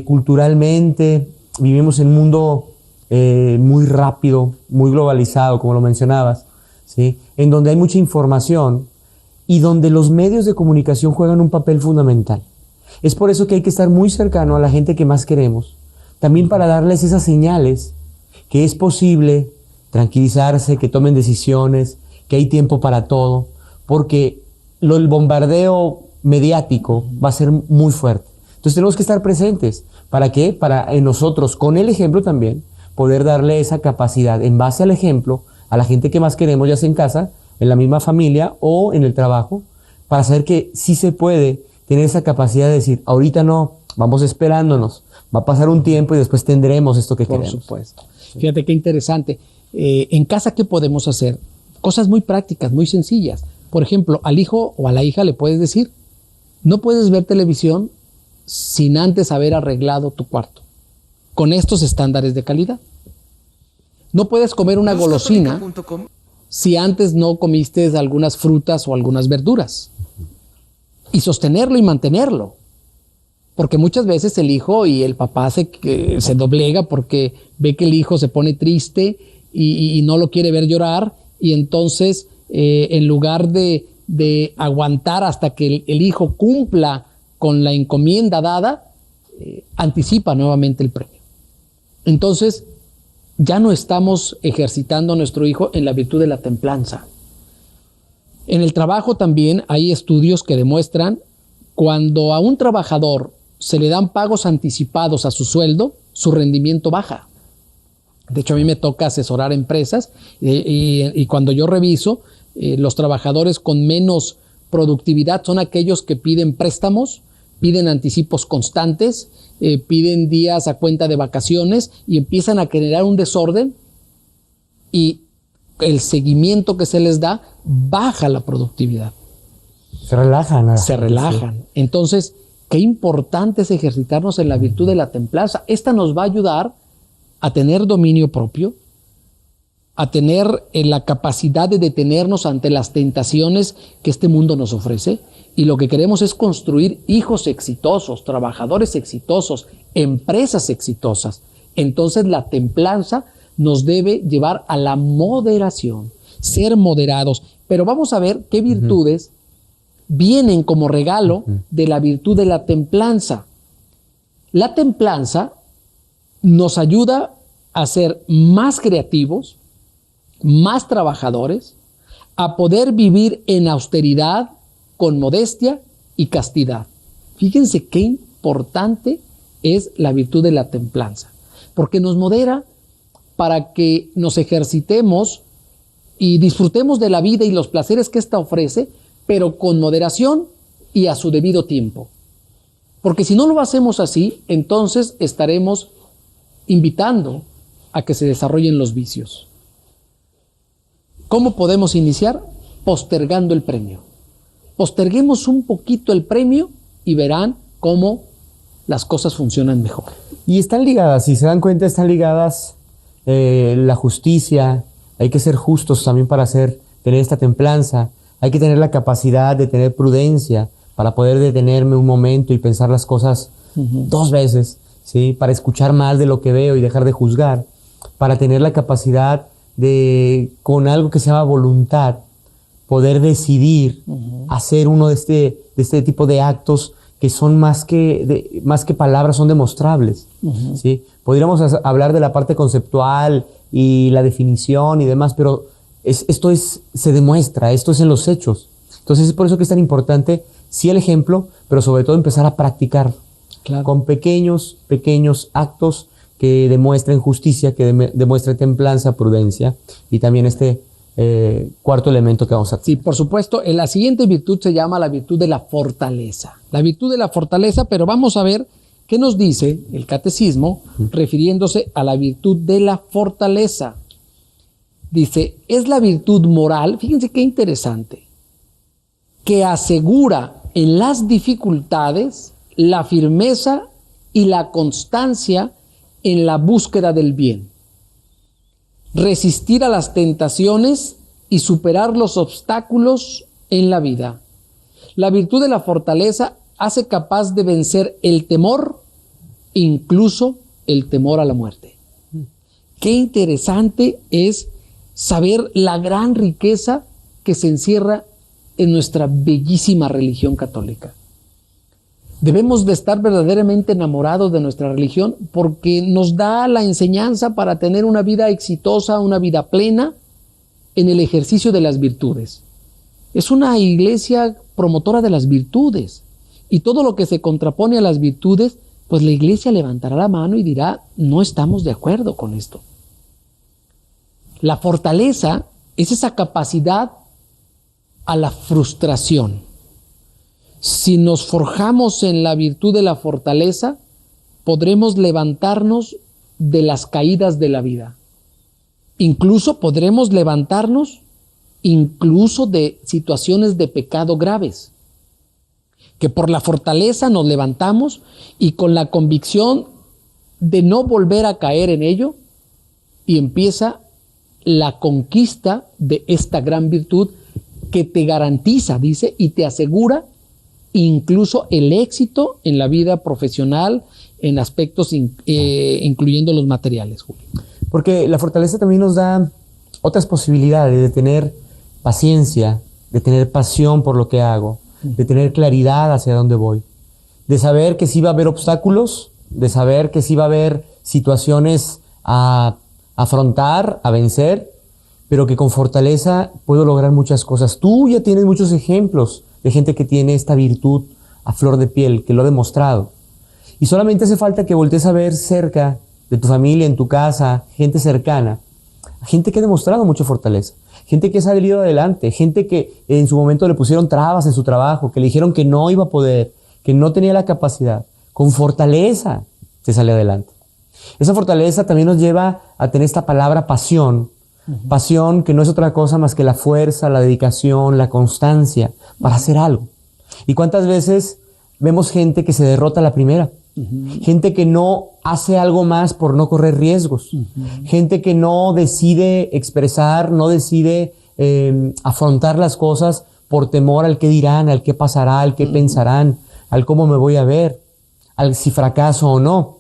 culturalmente, vivimos en un mundo muy rápido, muy globalizado, como lo mencionabas, ¿sí? En donde hay mucha información y donde los medios de comunicación juegan un papel fundamental. Es por eso que hay que estar muy cercano a la gente que más queremos, también para darles esas señales que es posible tranquilizarse, que tomen decisiones, que hay tiempo para todo, porque el bombardeo mediático va a ser muy fuerte. Entonces tenemos que estar presentes. ¿Para qué? Para nosotros, con el ejemplo también, poder darle esa capacidad, en base al ejemplo, a la gente que más queremos, ya sea en casa, en la misma familia o en el trabajo, para saber que sí se puede tener esa capacidad de decir, ahorita no, vamos esperándonos, va a pasar un tiempo y después tendremos esto que queremos. Por supuesto. Sí. Fíjate qué interesante. En casa, ¿qué podemos hacer? Cosas muy prácticas, muy sencillas. Por ejemplo, al hijo o a la hija le puedes decir, no puedes ver televisión sin antes haber arreglado tu cuarto, con estos estándares de calidad. No puedes comer una golosina si antes no comiste algunas frutas o algunas verduras. Y sostenerlo y mantenerlo. Porque muchas veces el hijo y el papá se doblega porque ve que el hijo se pone triste y no lo quiere ver llorar, y entonces en lugar de aguantar hasta que el hijo cumpla con la encomienda dada, anticipa nuevamente el premio. Entonces ya no estamos ejercitando a nuestro hijo en la virtud de la templanza. En el trabajo también hay estudios que demuestran cuando a un trabajador se le dan pagos anticipados a su sueldo, su rendimiento baja. De hecho, a mí me toca asesorar empresas y cuando yo reviso, los trabajadores con menos productividad son aquellos que piden préstamos, piden anticipos constantes, piden días a cuenta de vacaciones y empiezan a generar un desorden, y el seguimiento que se les da baja la productividad. Se relajan. Se relajan. Sí. Entonces, qué importante es ejercitarnos en la virtud de la templanza. Esta nos va a ayudar a tener dominio propio, a tener la capacidad de detenernos ante las tentaciones que este mundo nos ofrece. Y lo que queremos es construir hijos exitosos, trabajadores exitosos, empresas exitosas. Entonces la templanza nos debe llevar a la moderación, ser moderados. Pero vamos a ver qué virtudes vienen como regalo de la virtud de la templanza. La templanza nos ayuda a ser más creativos, más trabajadores, a poder vivir en austeridad, con modestia y castidad. Fíjense qué importante es la virtud de la templanza, porque nos modera para que nos ejercitemos y disfrutemos de la vida y los placeres que ésta ofrece, pero con moderación y a su debido tiempo. Porque si no lo hacemos así, entonces estaremos invitando a que se desarrollen los vicios. ¿Cómo podemos iniciar? Postergando el premio. Posterguemos un poquito el premio y verán cómo las cosas funcionan mejor. Y están ligadas, si se dan cuenta, están ligadas la justicia. Hay que ser justos también para tener esta templanza. Hay que tener la capacidad de tener prudencia para poder detenerme un momento y pensar las cosas dos veces, ¿sí? Para escuchar más de lo que veo y dejar de juzgar. Para tener la capacidad de, con algo que se llama voluntad, poder decidir hacer uno de este tipo de actos que son más que palabras, son demostrables. ¿Sí? Podríamos hablar de la parte conceptual y la definición y demás, pero esto se demuestra, esto es en los hechos. Entonces es por eso que es tan importante, sí, el ejemplo, pero sobre todo empezar a practicar. Claro. Con pequeños actos que demuestren justicia, que demuestren templanza, prudencia, y también este cuarto elemento que vamos a... Sí, por supuesto, la siguiente virtud se llama la virtud de la fortaleza. La virtud de la fortaleza, pero vamos a ver qué nos dice el catecismo refiriéndose a la virtud de la fortaleza. Dice, es la virtud moral, fíjense qué interesante, que asegura en las dificultades la firmeza y la constancia en la búsqueda del bien. Resistir a las tentaciones y superar los obstáculos en la vida. La virtud de la fortaleza hace capaz de vencer el temor, incluso el temor a la muerte. Qué interesante es saber la gran riqueza que se encierra en nuestra bellísima religión católica. Debemos de estar verdaderamente enamorados de nuestra religión porque nos da la enseñanza para tener una vida exitosa, una vida plena en el ejercicio de las virtudes. Es una iglesia promotora de las virtudes y todo lo que se contrapone a las virtudes, pues la iglesia levantará la mano y dirá, no estamos de acuerdo con esto. La fortaleza es esa capacidad a la frustración. Si nos forjamos en la virtud de la fortaleza, podremos levantarnos de las caídas de la vida. Incluso podremos levantarnos incluso de situaciones de pecado graves. Que por la fortaleza nos levantamos y con la convicción de no volver a caer en ello, y empieza la conquista de esta gran virtud que te garantiza, dice, y te asegura incluso el éxito en la vida profesional, en aspectos incluyendo los materiales, Julio. Porque la fortaleza también nos da otras posibilidades de tener paciencia, de tener pasión por lo que hago, de tener claridad hacia dónde voy, de saber que sí va a haber obstáculos, de saber que sí va a haber situaciones a afrontar, a vencer, pero que con fortaleza puedo lograr muchas cosas. Tú ya tienes muchos ejemplos de gente que tiene esta virtud a flor de piel, que lo ha demostrado. Y solamente hace falta que voltees a ver cerca de tu familia, en tu casa, gente cercana, gente que ha demostrado mucha fortaleza, gente que ha salido adelante, gente que en su momento le pusieron trabas en su trabajo, que le dijeron que no iba a poder, que no tenía la capacidad. Con fortaleza se sale adelante. Esa fortaleza también nos lleva a tener esta palabra pasión. Pasión que no es otra cosa más que la fuerza, la dedicación, la constancia para hacer algo. ¿Y cuántas veces vemos gente que se derrota a la primera? Gente que no hace algo más por no correr riesgos. Gente que no decide expresar, no decide afrontar las cosas por temor al qué dirán, al qué pasará, al qué pensarán, al cómo me voy a ver, al si fracaso o no.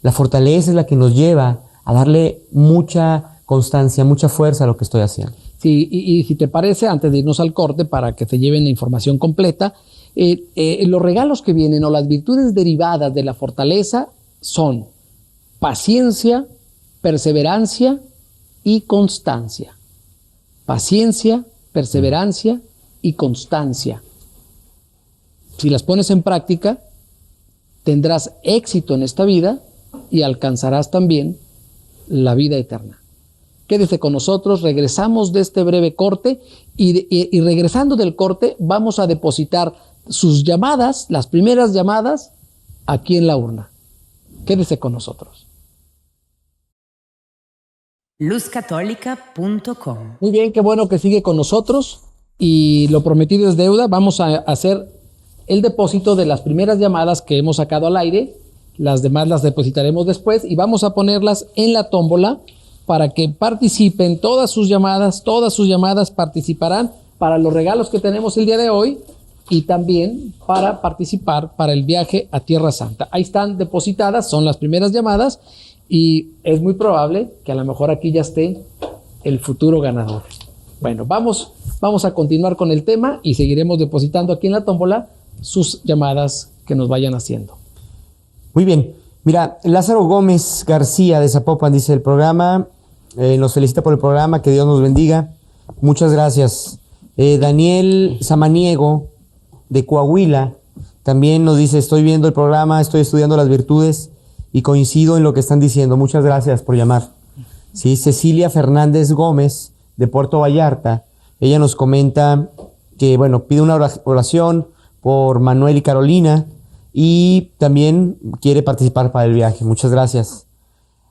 La fortaleza es la que nos lleva a darle mucha constancia, mucha fuerza a lo que estoy haciendo. Sí, y si te parece, antes de irnos al corte, para que te lleven la información completa, los regalos que vienen o las virtudes derivadas de la fortaleza son paciencia, perseverancia y constancia. Paciencia, perseverancia y constancia. Si las pones en práctica, tendrás éxito en esta vida y alcanzarás también la vida eterna. Quédese con nosotros, regresamos de este breve corte y regresando del corte vamos a depositar sus llamadas, las primeras llamadas, aquí en la urna. Quédese con nosotros. luzcatólica.com. Muy bien, qué bueno que sigue con nosotros y lo prometido es deuda. Vamos a hacer el depósito de las primeras llamadas que hemos sacado al aire. Las demás las depositaremos después y vamos a ponerlas en la tómbola para que participen todas sus llamadas participarán para los regalos que tenemos el día de hoy y también para participar para el viaje a Tierra Santa. Ahí están depositadas, son las primeras llamadas y es muy probable que a lo mejor aquí ya esté el futuro ganador. Bueno, vamos a continuar con el tema y seguiremos depositando aquí en la tómbola sus llamadas que nos vayan haciendo. Muy bien. Mira, Lázaro Gómez García de Zapopan dice el programa, nos felicita por el programa, que Dios nos bendiga. Muchas gracias. Daniel Samaniego de Coahuila también nos dice, estoy viendo el programa, estoy estudiando las virtudes y coincido en lo que están diciendo. Muchas gracias por llamar. Sí, Cecilia Fernández Gómez, de Puerto Vallarta, ella nos comenta que, bueno, pide una oración por Manuel y Carolina y también quiere participar para el viaje. Muchas gracias.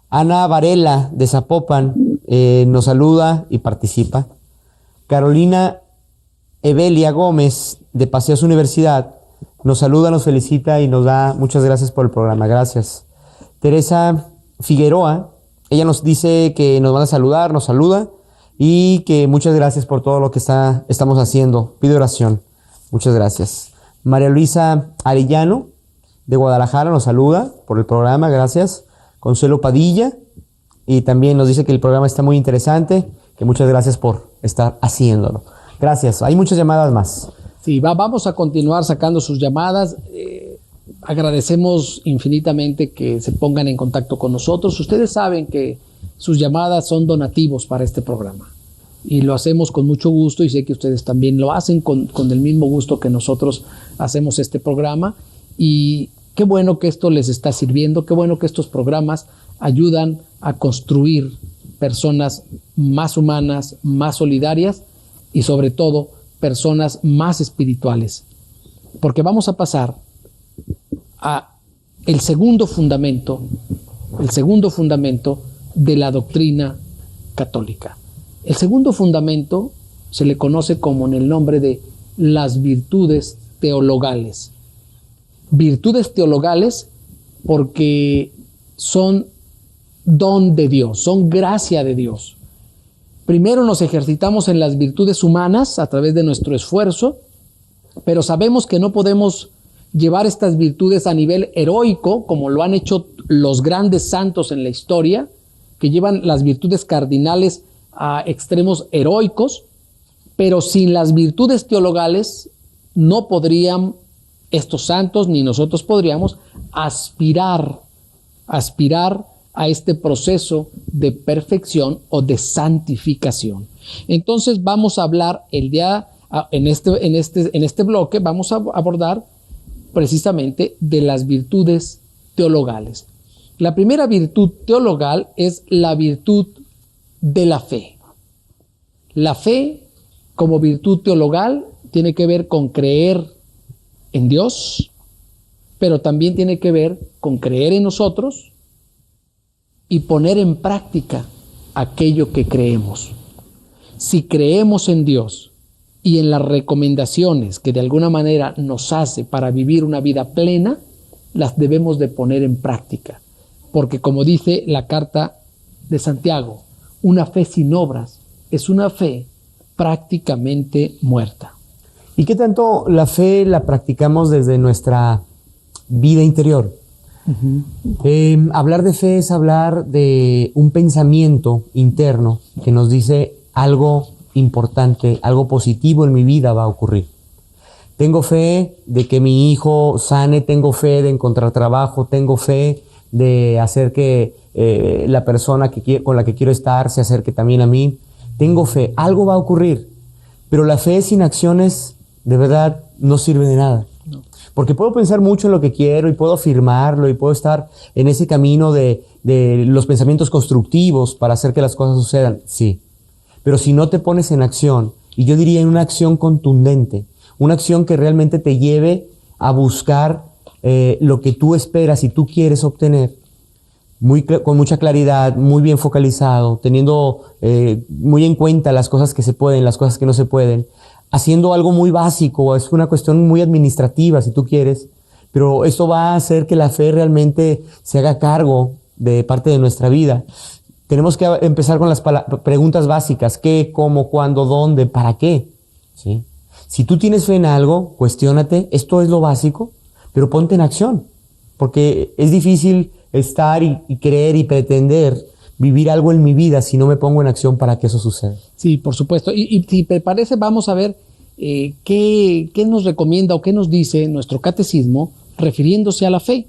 Ana Varela, de Zapopan, nos saluda y participa. Carolina Evelia Gómez, de Paseos Universidad, nos saluda, nos felicita y nos da muchas gracias por el programa. Gracias. Teresa Figueroa, ella nos dice que nos van a saludar, nos saluda y que muchas gracias por todo lo que estamos haciendo. Pide oración. Muchas gracias. María Luisa Arellano, de Guadalajara, nos saluda por el programa. Gracias. Consuelo Padilla, y también nos dice que el programa está muy interesante, que muchas gracias por estar haciéndolo. Gracias. Hay muchas llamadas más. Sí, vamos a continuar sacando sus llamadas. Agradecemos infinitamente que se pongan en contacto con nosotros. Ustedes saben que sus llamadas son donativos para este programa y lo hacemos con mucho gusto, y sé que ustedes también lo hacen con el mismo gusto que nosotros hacemos este programa. Y qué bueno que esto les está sirviendo, qué bueno que estos programas ayudan a construir personas más humanas, más solidarias y sobre todo personas más espirituales. Porque vamos a pasar a el segundo fundamento de la doctrina católica. El segundo fundamento se le conoce como en el nombre de las virtudes teologales. Virtudes teologales porque son don de Dios, son gracia de Dios. Primero nos ejercitamos en las virtudes humanas a través de nuestro esfuerzo, pero sabemos que no podemos llevar estas virtudes a nivel heroico, como lo han hecho los grandes santos en la historia, que llevan las virtudes cardinales a extremos heroicos, pero sin las virtudes teologales no podrían estos santos ni nosotros podríamos aspirar a este proceso de perfección o de santificación. Entonces vamos a hablar en este bloque vamos a abordar precisamente de las virtudes teologales. La primera virtud teologal es la virtud de la fe. La fe como virtud teologal tiene que ver con creer en Dios, pero también tiene que ver con creer en nosotros y poner en práctica aquello que creemos. Si creemos en Dios y en las recomendaciones que de alguna manera nos hace para vivir una vida plena, las debemos de poner en práctica. Porque como dice la carta de Santiago, una fe sin obras es una fe prácticamente muerta. ¿Y qué tanto la fe la practicamos desde nuestra vida interior? Hablar de fe es hablar de un pensamiento interno que nos dice algo importante, algo positivo en mi vida va a ocurrir. Tengo fe de que mi hijo sane, tengo fe de encontrar trabajo, tengo fe de hacer que la persona con la que quiero estar se acerque también a mí. Tengo fe, algo va a ocurrir, pero la fe sin acciones de verdad no sirve de nada. No. Porque puedo pensar mucho en lo que quiero y puedo afirmarlo y puedo estar en ese camino de los pensamientos constructivos para hacer que las cosas sucedan, sí. Pero si no te pones en acción, y yo diría en una acción contundente, una acción que realmente te lleve a buscar lo que tú esperas y tú quieres obtener, con mucha claridad, muy bien focalizado, teniendo muy en cuenta las cosas que se pueden, las cosas que no se pueden, haciendo algo muy básico, es una cuestión muy administrativa si tú quieres, pero esto va a hacer que la fe realmente se haga cargo de parte de nuestra vida. Tenemos que empezar con las preguntas básicas: ¿qué, cómo, cuándo, dónde, para qué? ¿Sí? Si tú tienes fe en algo, cuestiónate, esto es lo básico, pero ponte en acción, porque es difícil estar y creer y pretender vivir algo en mi vida si no me pongo en acción para que eso suceda. Sí, por supuesto. Y si te parece, vamos a ver qué nos recomienda o qué nos dice nuestro catecismo refiriéndose a la fe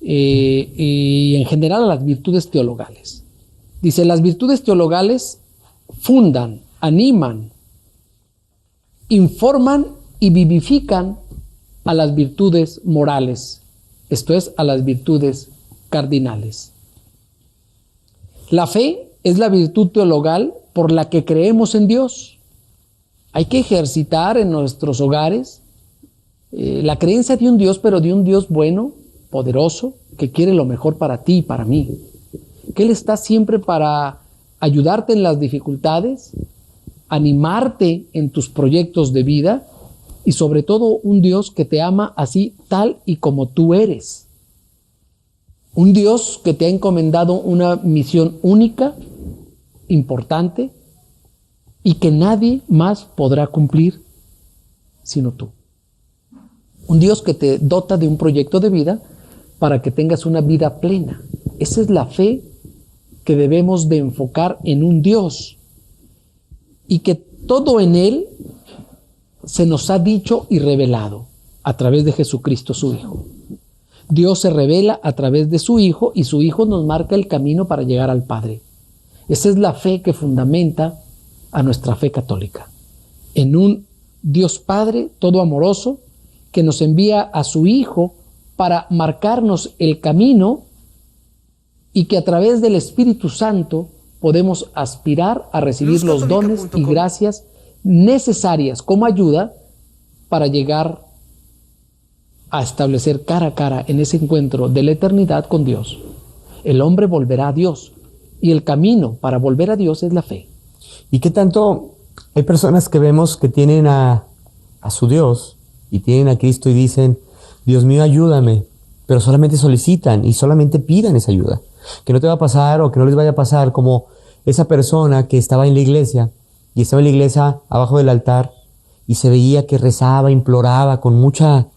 y en general a las virtudes teologales. Dice, las virtudes teologales fundan, animan, informan y vivifican a las virtudes morales, esto es, a las virtudes cardinales. La fe es la virtud teologal por la que creemos en Dios. Hay que ejercitar en nuestros hogares la creencia de un Dios, pero de un Dios bueno, poderoso, que quiere lo mejor para ti y para mí. Que Él está siempre para ayudarte en las dificultades, animarte en tus proyectos de vida y sobre todo un Dios que te ama así tal y como tú eres. Un Dios que te ha encomendado una misión única, importante y que nadie más podrá cumplir sino tú. Un Dios que te dota de un proyecto de vida para que tengas una vida plena. Esa es la fe que debemos de enfocar en un Dios y que todo en Él se nos ha dicho y revelado a través de Jesucristo su Hijo. Dios se revela a través de su Hijo y su Hijo nos marca el camino para llegar al Padre. Esa es la fe que fundamenta a nuestra fe católica. En un Dios Padre todo amoroso que nos envía a su Hijo para marcarnos el camino y que a través del Espíritu Santo podemos aspirar a recibir los dones y gracias necesarias como ayuda para llegar a establecer cara a cara en ese encuentro de la eternidad con Dios. El hombre volverá a Dios y el camino para volver a Dios es la fe. ¿Y qué tanto hay personas que vemos que tienen a su Dios y tienen a Cristo y dicen, Dios mío, ayúdame, pero solamente solicitan y solamente pidan esa ayuda? Que no te va a pasar o que no les vaya a pasar como esa persona que estaba en la iglesia y estaba en la iglesia abajo del altar y se veía que rezaba, imploraba con mucha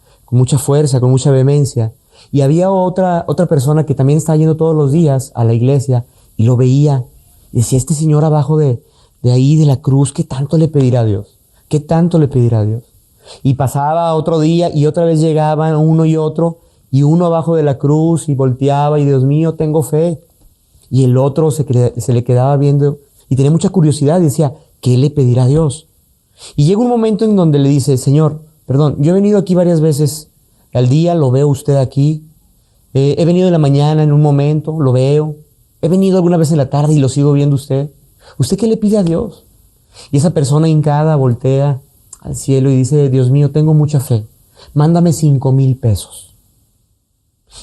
fuerza, con mucha vehemencia. Y había otra persona que también estaba yendo todos los días a la iglesia y lo veía y decía, este señor abajo de ahí de la cruz, ¿qué tanto le pedirá a Dios? ¿Qué tanto le pedirá a Dios? Y pasaba otro día y otra vez llegaban uno y otro y uno abajo de la cruz y volteaba y Dios mío, tengo fe. Y el otro se le quedaba viendo y tenía mucha curiosidad y decía, ¿qué le pedirá a Dios? Y llega un momento en donde le dice, Señor, perdón, yo he venido aquí varias veces al día, lo veo usted aquí. He venido en la mañana en un momento, lo veo. He venido alguna vez en la tarde y lo sigo viendo usted. ¿Usted qué le pide a Dios? Y esa persona hincada voltea al cielo y dice, Dios mío, tengo mucha fe. Mándame 5,000 pesos.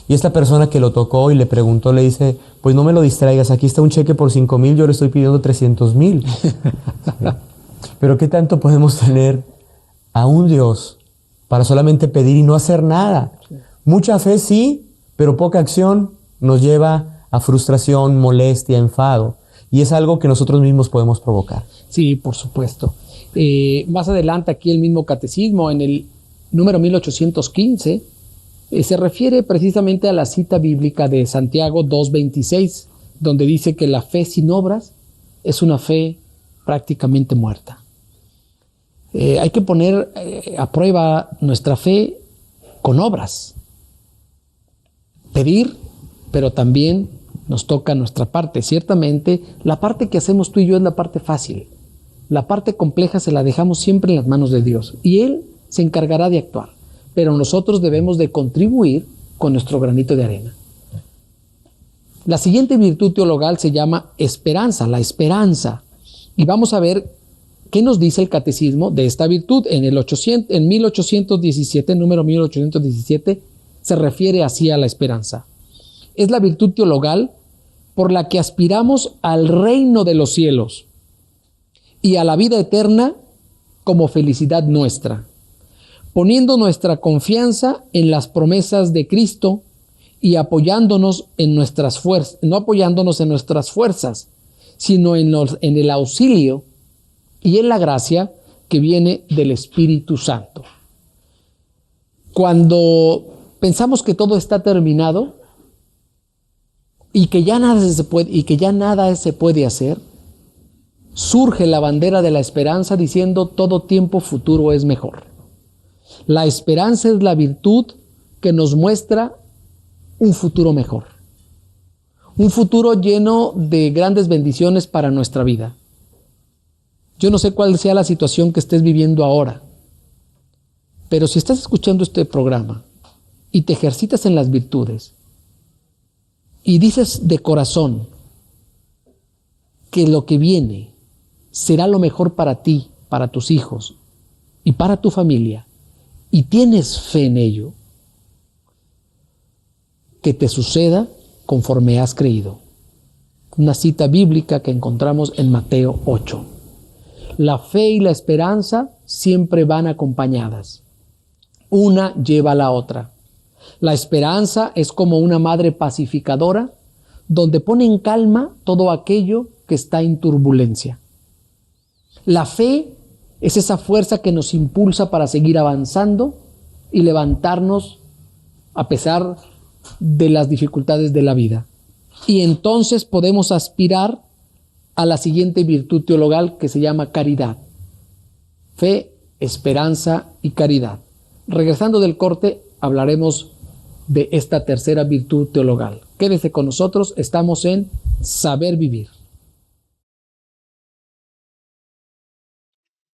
Y esta persona que lo tocó y le preguntó, le dice, pues no me lo distraigas, aquí está un cheque por 5,000, yo le estoy pidiendo 300,000. Pero ¿qué tanto podemos tener a un Dios para solamente pedir y no hacer nada? Mucha fe sí, pero poca acción nos lleva a frustración, molestia, enfado. Y es algo que nosotros mismos podemos provocar. Sí, por supuesto. Más adelante aquí el mismo catecismo, en el número 1815, se refiere precisamente a la cita bíblica de Santiago 2:26, donde dice que la fe sin obras es una fe prácticamente muerta. Hay que poner a prueba nuestra fe con obras. Pedir, pero también nos toca nuestra parte. Ciertamente, la parte que hacemos tú y yo es la parte fácil. La parte compleja se la dejamos siempre en las manos de Dios y Él se encargará de actuar. Pero nosotros debemos de contribuir con nuestro granito de arena. La siguiente virtud teologal se llama esperanza, la esperanza. Y vamos a ver qué nos dice el catecismo de esta virtud. En 1817, número 1817, se refiere así a la esperanza. Es la virtud teologal por la que aspiramos al reino de los cielos y a la vida eterna como felicidad nuestra, poniendo nuestra confianza en las promesas de Cristo y apoyándonos en nuestras fuerzas, no apoyándonos en nuestras fuerzas, sino en el auxilio y en la gracia que viene del Espíritu Santo. Cuando pensamos que todo está terminado y que ya nada se puede hacer, surge la bandera de la esperanza diciendo todo tiempo futuro es mejor. La esperanza es la virtud que nos muestra un futuro mejor. Un futuro lleno de grandes bendiciones para nuestra vida. Yo no sé cuál sea la situación que estés viviendo ahora, pero si estás escuchando este programa y te ejercitas en las virtudes, y dices de corazón que lo que viene será lo mejor para ti, para tus hijos y para tu familia, y tienes fe en ello, que te suceda conforme has creído. Una cita bíblica que encontramos en Mateo 8. La fe y la esperanza siempre van acompañadas. Una lleva a la otra. La esperanza es como una madre pacificadora donde pone en calma todo aquello que está en turbulencia. La fe es esa fuerza que nos impulsa para seguir avanzando y levantarnos a pesar de las dificultades de la vida. Y entonces podemos aspirar a la siguiente virtud teologal que se llama caridad. Fe, esperanza y caridad. Regresando del corte, hablaremos de esta tercera virtud teologal. Quédese con nosotros, estamos en Saber Vivir.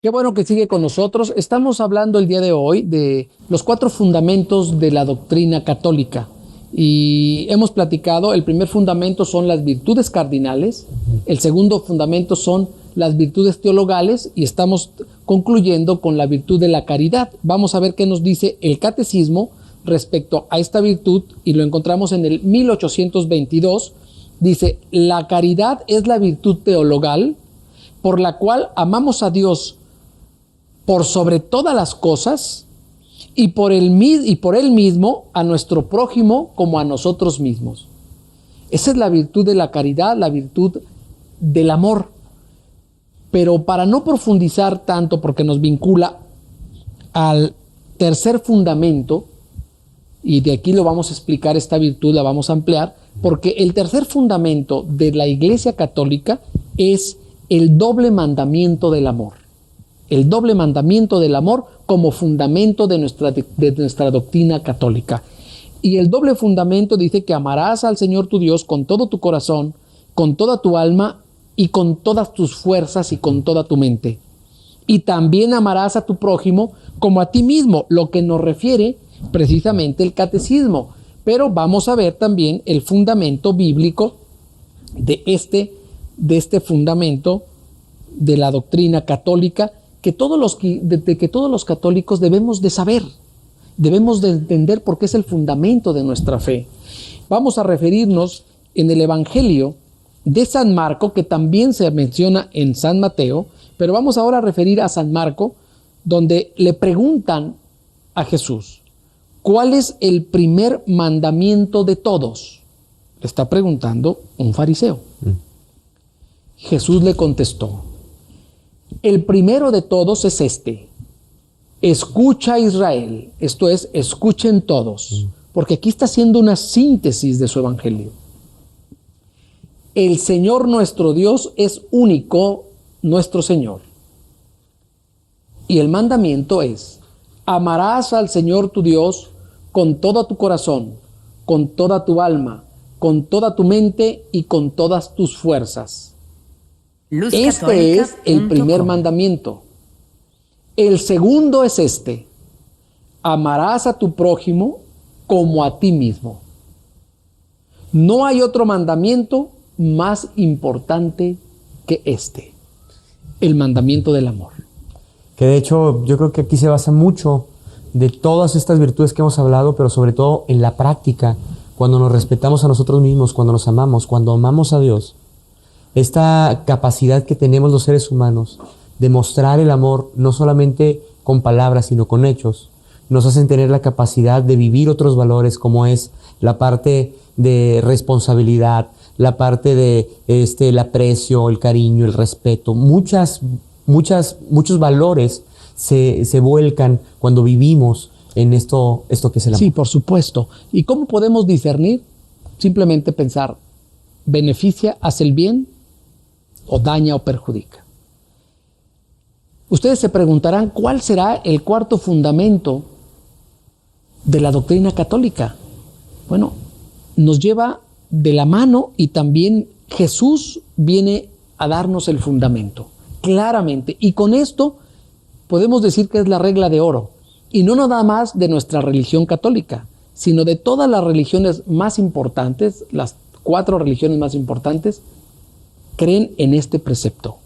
Qué bueno que sigue con nosotros. Estamos hablando el día de hoy de los 4 fundamentos de la doctrina católica. Y hemos platicado, el primer fundamento son las virtudes cardinales, el segundo fundamento son las virtudes teologales y estamos concluyendo con la virtud de la caridad. Vamos a ver qué nos dice el catecismo respecto a esta virtud y lo encontramos en el 1822. Dice, la caridad es la virtud teologal por la cual amamos a Dios por sobre todas las cosas y por él mismo a nuestro prójimo como a nosotros mismos. Esa es la virtud de la caridad, la virtud del amor. Pero para no profundizar tanto, porque nos vincula al tercer fundamento, y de aquí lo vamos a explicar, esta virtud la vamos a ampliar, porque el tercer fundamento de la Iglesia Católica es el doble mandamiento del amor. El doble mandamiento del amor como fundamento de nuestra doctrina católica. Y el doble fundamento dice que amarás al Señor tu Dios con todo tu corazón, con toda tu alma y con todas tus fuerzas y con toda tu mente. Y también amarás a tu prójimo como a ti mismo, lo que nos refiere precisamente el catecismo. Pero vamos a ver también el fundamento bíblico de este fundamento de la doctrina católica que todos los católicos debemos de saber, debemos de entender porque es el fundamento de nuestra fe. Vamos a referirnos en el Evangelio de San Marco, que también se menciona en San Mateo, pero vamos ahora a referir a San Marco, donde le preguntan a Jesús, ¿cuál es el primer mandamiento de todos? Le está preguntando un fariseo. Jesús le contestó, el primero de todos es este: escucha Israel, esto es, escuchen todos, porque aquí está haciendo una síntesis de su evangelio. El Señor nuestro Dios es único, nuestro Señor. Y el mandamiento es, amarás al Señor tu Dios con todo tu corazón, con toda tu alma, con toda tu mente y con todas tus fuerzas. Este es el primer mandamiento. El segundo es este: amarás a tu prójimo como a ti mismo. No hay otro mandamiento más importante que este, el mandamiento del amor. Que de hecho yo creo que aquí se basa mucho de todas estas virtudes que hemos hablado, pero sobre todo en la práctica, cuando nos respetamos a nosotros mismos, cuando nos amamos, cuando amamos a Dios. Esta capacidad que tenemos los seres humanos de mostrar el amor, no solamente con palabras, sino con hechos, nos hacen tener la capacidad de vivir otros valores, como es la parte de responsabilidad, la parte de el aprecio, el cariño, el respeto. Muchos valores se vuelcan cuando vivimos en esto que es el amor. Sí, por supuesto. ¿Y cómo podemos discernir? Simplemente pensar, ¿beneficia, hace el bien o daña o perjudica? Ustedes se preguntarán, ¿cuál será el cuarto fundamento de la doctrina católica? Bueno, nos lleva de la mano y también Jesús viene a darnos el fundamento, claramente. Y con esto podemos decir que es la regla de oro. Y no nada más de nuestra religión católica, sino de todas las religiones más importantes, las 4 religiones más importantes creen en este precepto.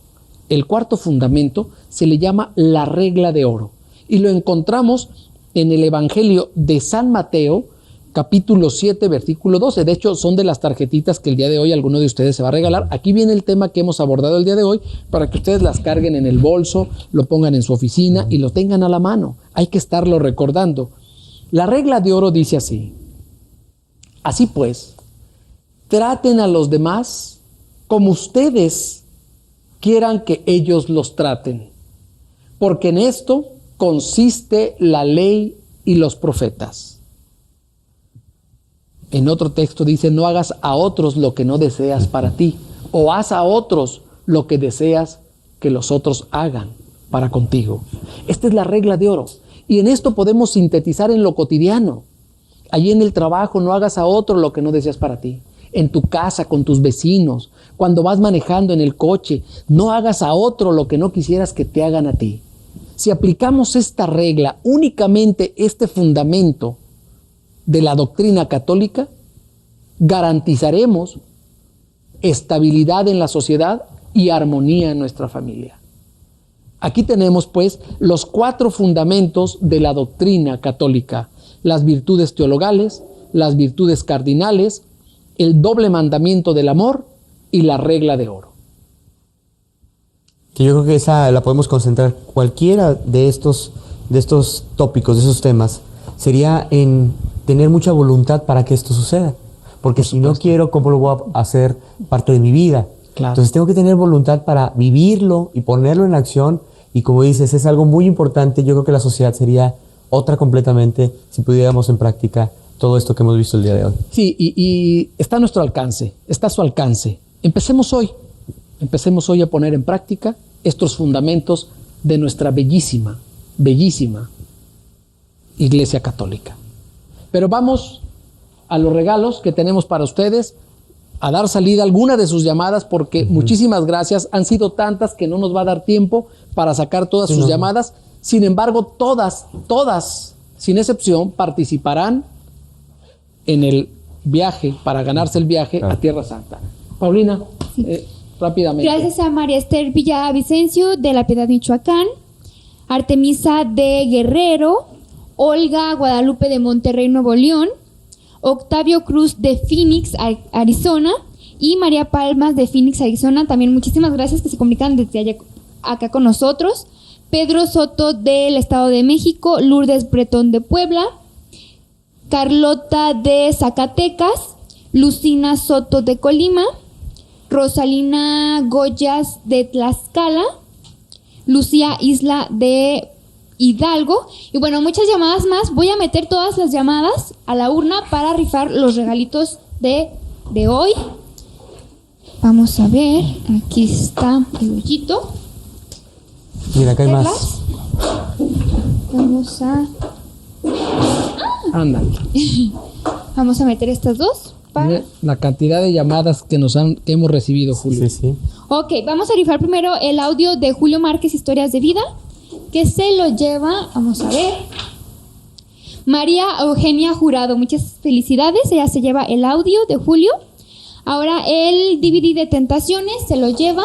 El cuarto fundamento se le llama la regla de oro y lo encontramos en el Evangelio de San Mateo, capítulo 7, versículo 12. De hecho, son de las tarjetitas que el día de hoy alguno de ustedes se va a regalar. Aquí viene el tema que hemos abordado el día de hoy para que ustedes las carguen en el bolso, lo pongan en su oficina y lo tengan a la mano. Hay que estarlo recordando. La regla de oro dice así: así pues, traten a los demás como ustedes quieran que ellos los traten, porque en esto consiste la ley y los profetas. En otro texto dice: no hagas a otros lo que no deseas para ti, o haz a otros lo que deseas que los otros hagan para contigo. Esta es la regla de oro, y en esto podemos sintetizar en lo cotidiano. Allí en el trabajo, no hagas a otro lo que no deseas para ti. En tu casa, con tus vecinos, cuando vas manejando en el coche, no hagas a otro lo que no quisieras que te hagan a ti. Si aplicamos esta regla, únicamente este fundamento de la doctrina católica, garantizaremos estabilidad en la sociedad y armonía en nuestra familia. Aquí tenemos pues los 4 fundamentos de la doctrina católica: las virtudes teologales, las virtudes cardinales, el doble mandamiento del amor y la regla de oro. Que yo creo que esa la podemos concentrar. Cualquiera de estos tópicos, de esos temas, sería en tener mucha voluntad para que esto suceda. Porque si no quiero, ¿cómo lo voy a hacer parte de mi vida? Claro. Entonces tengo que tener voluntad para vivirlo y ponerlo en acción. Y como dices, es algo muy importante. Yo creo que la sociedad sería otra completamente si pudiéramos en práctica todo esto que hemos visto el día de hoy. Sí, y está a nuestro alcance, está a su alcance. Empecemos hoy a poner en práctica estos fundamentos de nuestra bellísima, bellísima Iglesia Católica. Pero vamos a los regalos que tenemos para ustedes, a dar salida a alguna de sus llamadas, porque muchísimas gracias. Han sido tantas que no nos va a dar tiempo para sacar todas sus llamadas. Sin embargo, todas, sin excepción, participarán en el viaje, para ganarse el viaje a Tierra Santa. Paulina, rápidamente. Gracias a María Esther Villavicencio de La Piedad, Michoacán, Artemisa de Guerrero, Olga Guadalupe de Monterrey, Nuevo León, Octavio Cruz de Phoenix, Arizona, y María Palmas de Phoenix, Arizona. También muchísimas gracias que se comunican desde allá acá con nosotros. Pedro Soto del Estado de México, Lourdes Bretón de Puebla, Carlota de Zacatecas, Lucina Soto de Colima, Rosalina Goyas de Tlaxcala, Lucía Isla de Hidalgo. Y bueno, muchas llamadas más. Voy a meter todas las llamadas a la urna para rifar los regalitos de hoy. Vamos a ver, aquí está el hoyito. Mira, acá hay más. Vamos a... Ándale. Vamos a meter estas dos. Mira la cantidad de llamadas que hemos recibido, Julio. Sí. Ok, vamos a rifar primero el audio de Julio Márquez, Historias de Vida, que se lo lleva, vamos a ver, María Eugenia Jurado. Muchas felicidades, ella se lleva el audio de Julio. Ahora el DVD de Tentaciones se lo lleva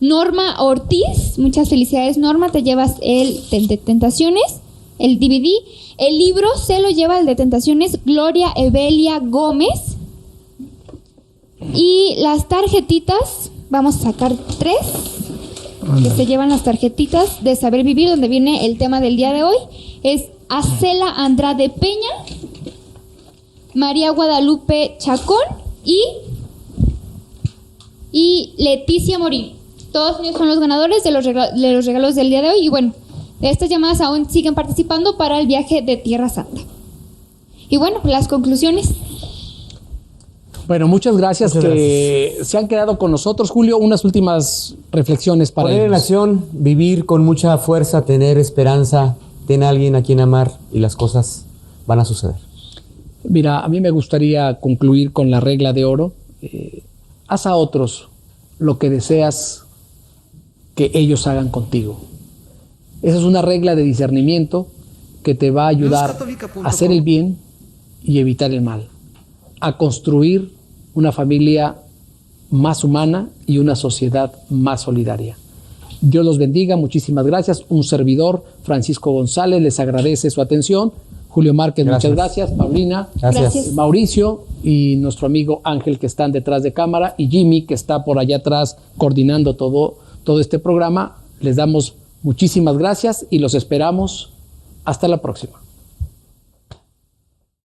Norma Ortiz. Muchas felicidades, Norma, te llevas el de Tentaciones, el DVD. El libro se lo lleva el de Tentaciones Gloria Evelia Gómez. Y las tarjetitas, vamos a sacar 3 que se llevan las tarjetitas de Saber Vivir, donde viene el tema del día de hoy. Es Acela Andrade Peña, María Guadalupe Chacón y Leticia Morín. Todos ellos son los ganadores de los regalos del día de hoy. Y bueno, estas llamadas aún siguen participando para el viaje de Tierra Santa. Y bueno, las conclusiones. Bueno, muchas gracias que se han quedado con nosotros. Julio, unas últimas reflexiones para poner en acción, vivir con mucha fuerza, tener esperanza, tener a alguien a quien amar y las cosas van a suceder. Mira, a mí me gustaría concluir con la regla de oro. Haz a otros lo que deseas que ellos hagan contigo. Esa es una regla de discernimiento que te va a ayudar a hacer el bien y evitar el mal. a construir una familia más humana y una sociedad más solidaria. Dios los bendiga, muchísimas gracias. Un servidor, Francisco González, les agradece su atención. Julio Márquez, muchas gracias. Paulina, Gracias. Mauricio y nuestro amigo Ángel, que están detrás de cámara, y Jimmy, que está por allá atrás coordinando todo este programa. Les damos muchísimas gracias y los esperamos. Hasta la próxima.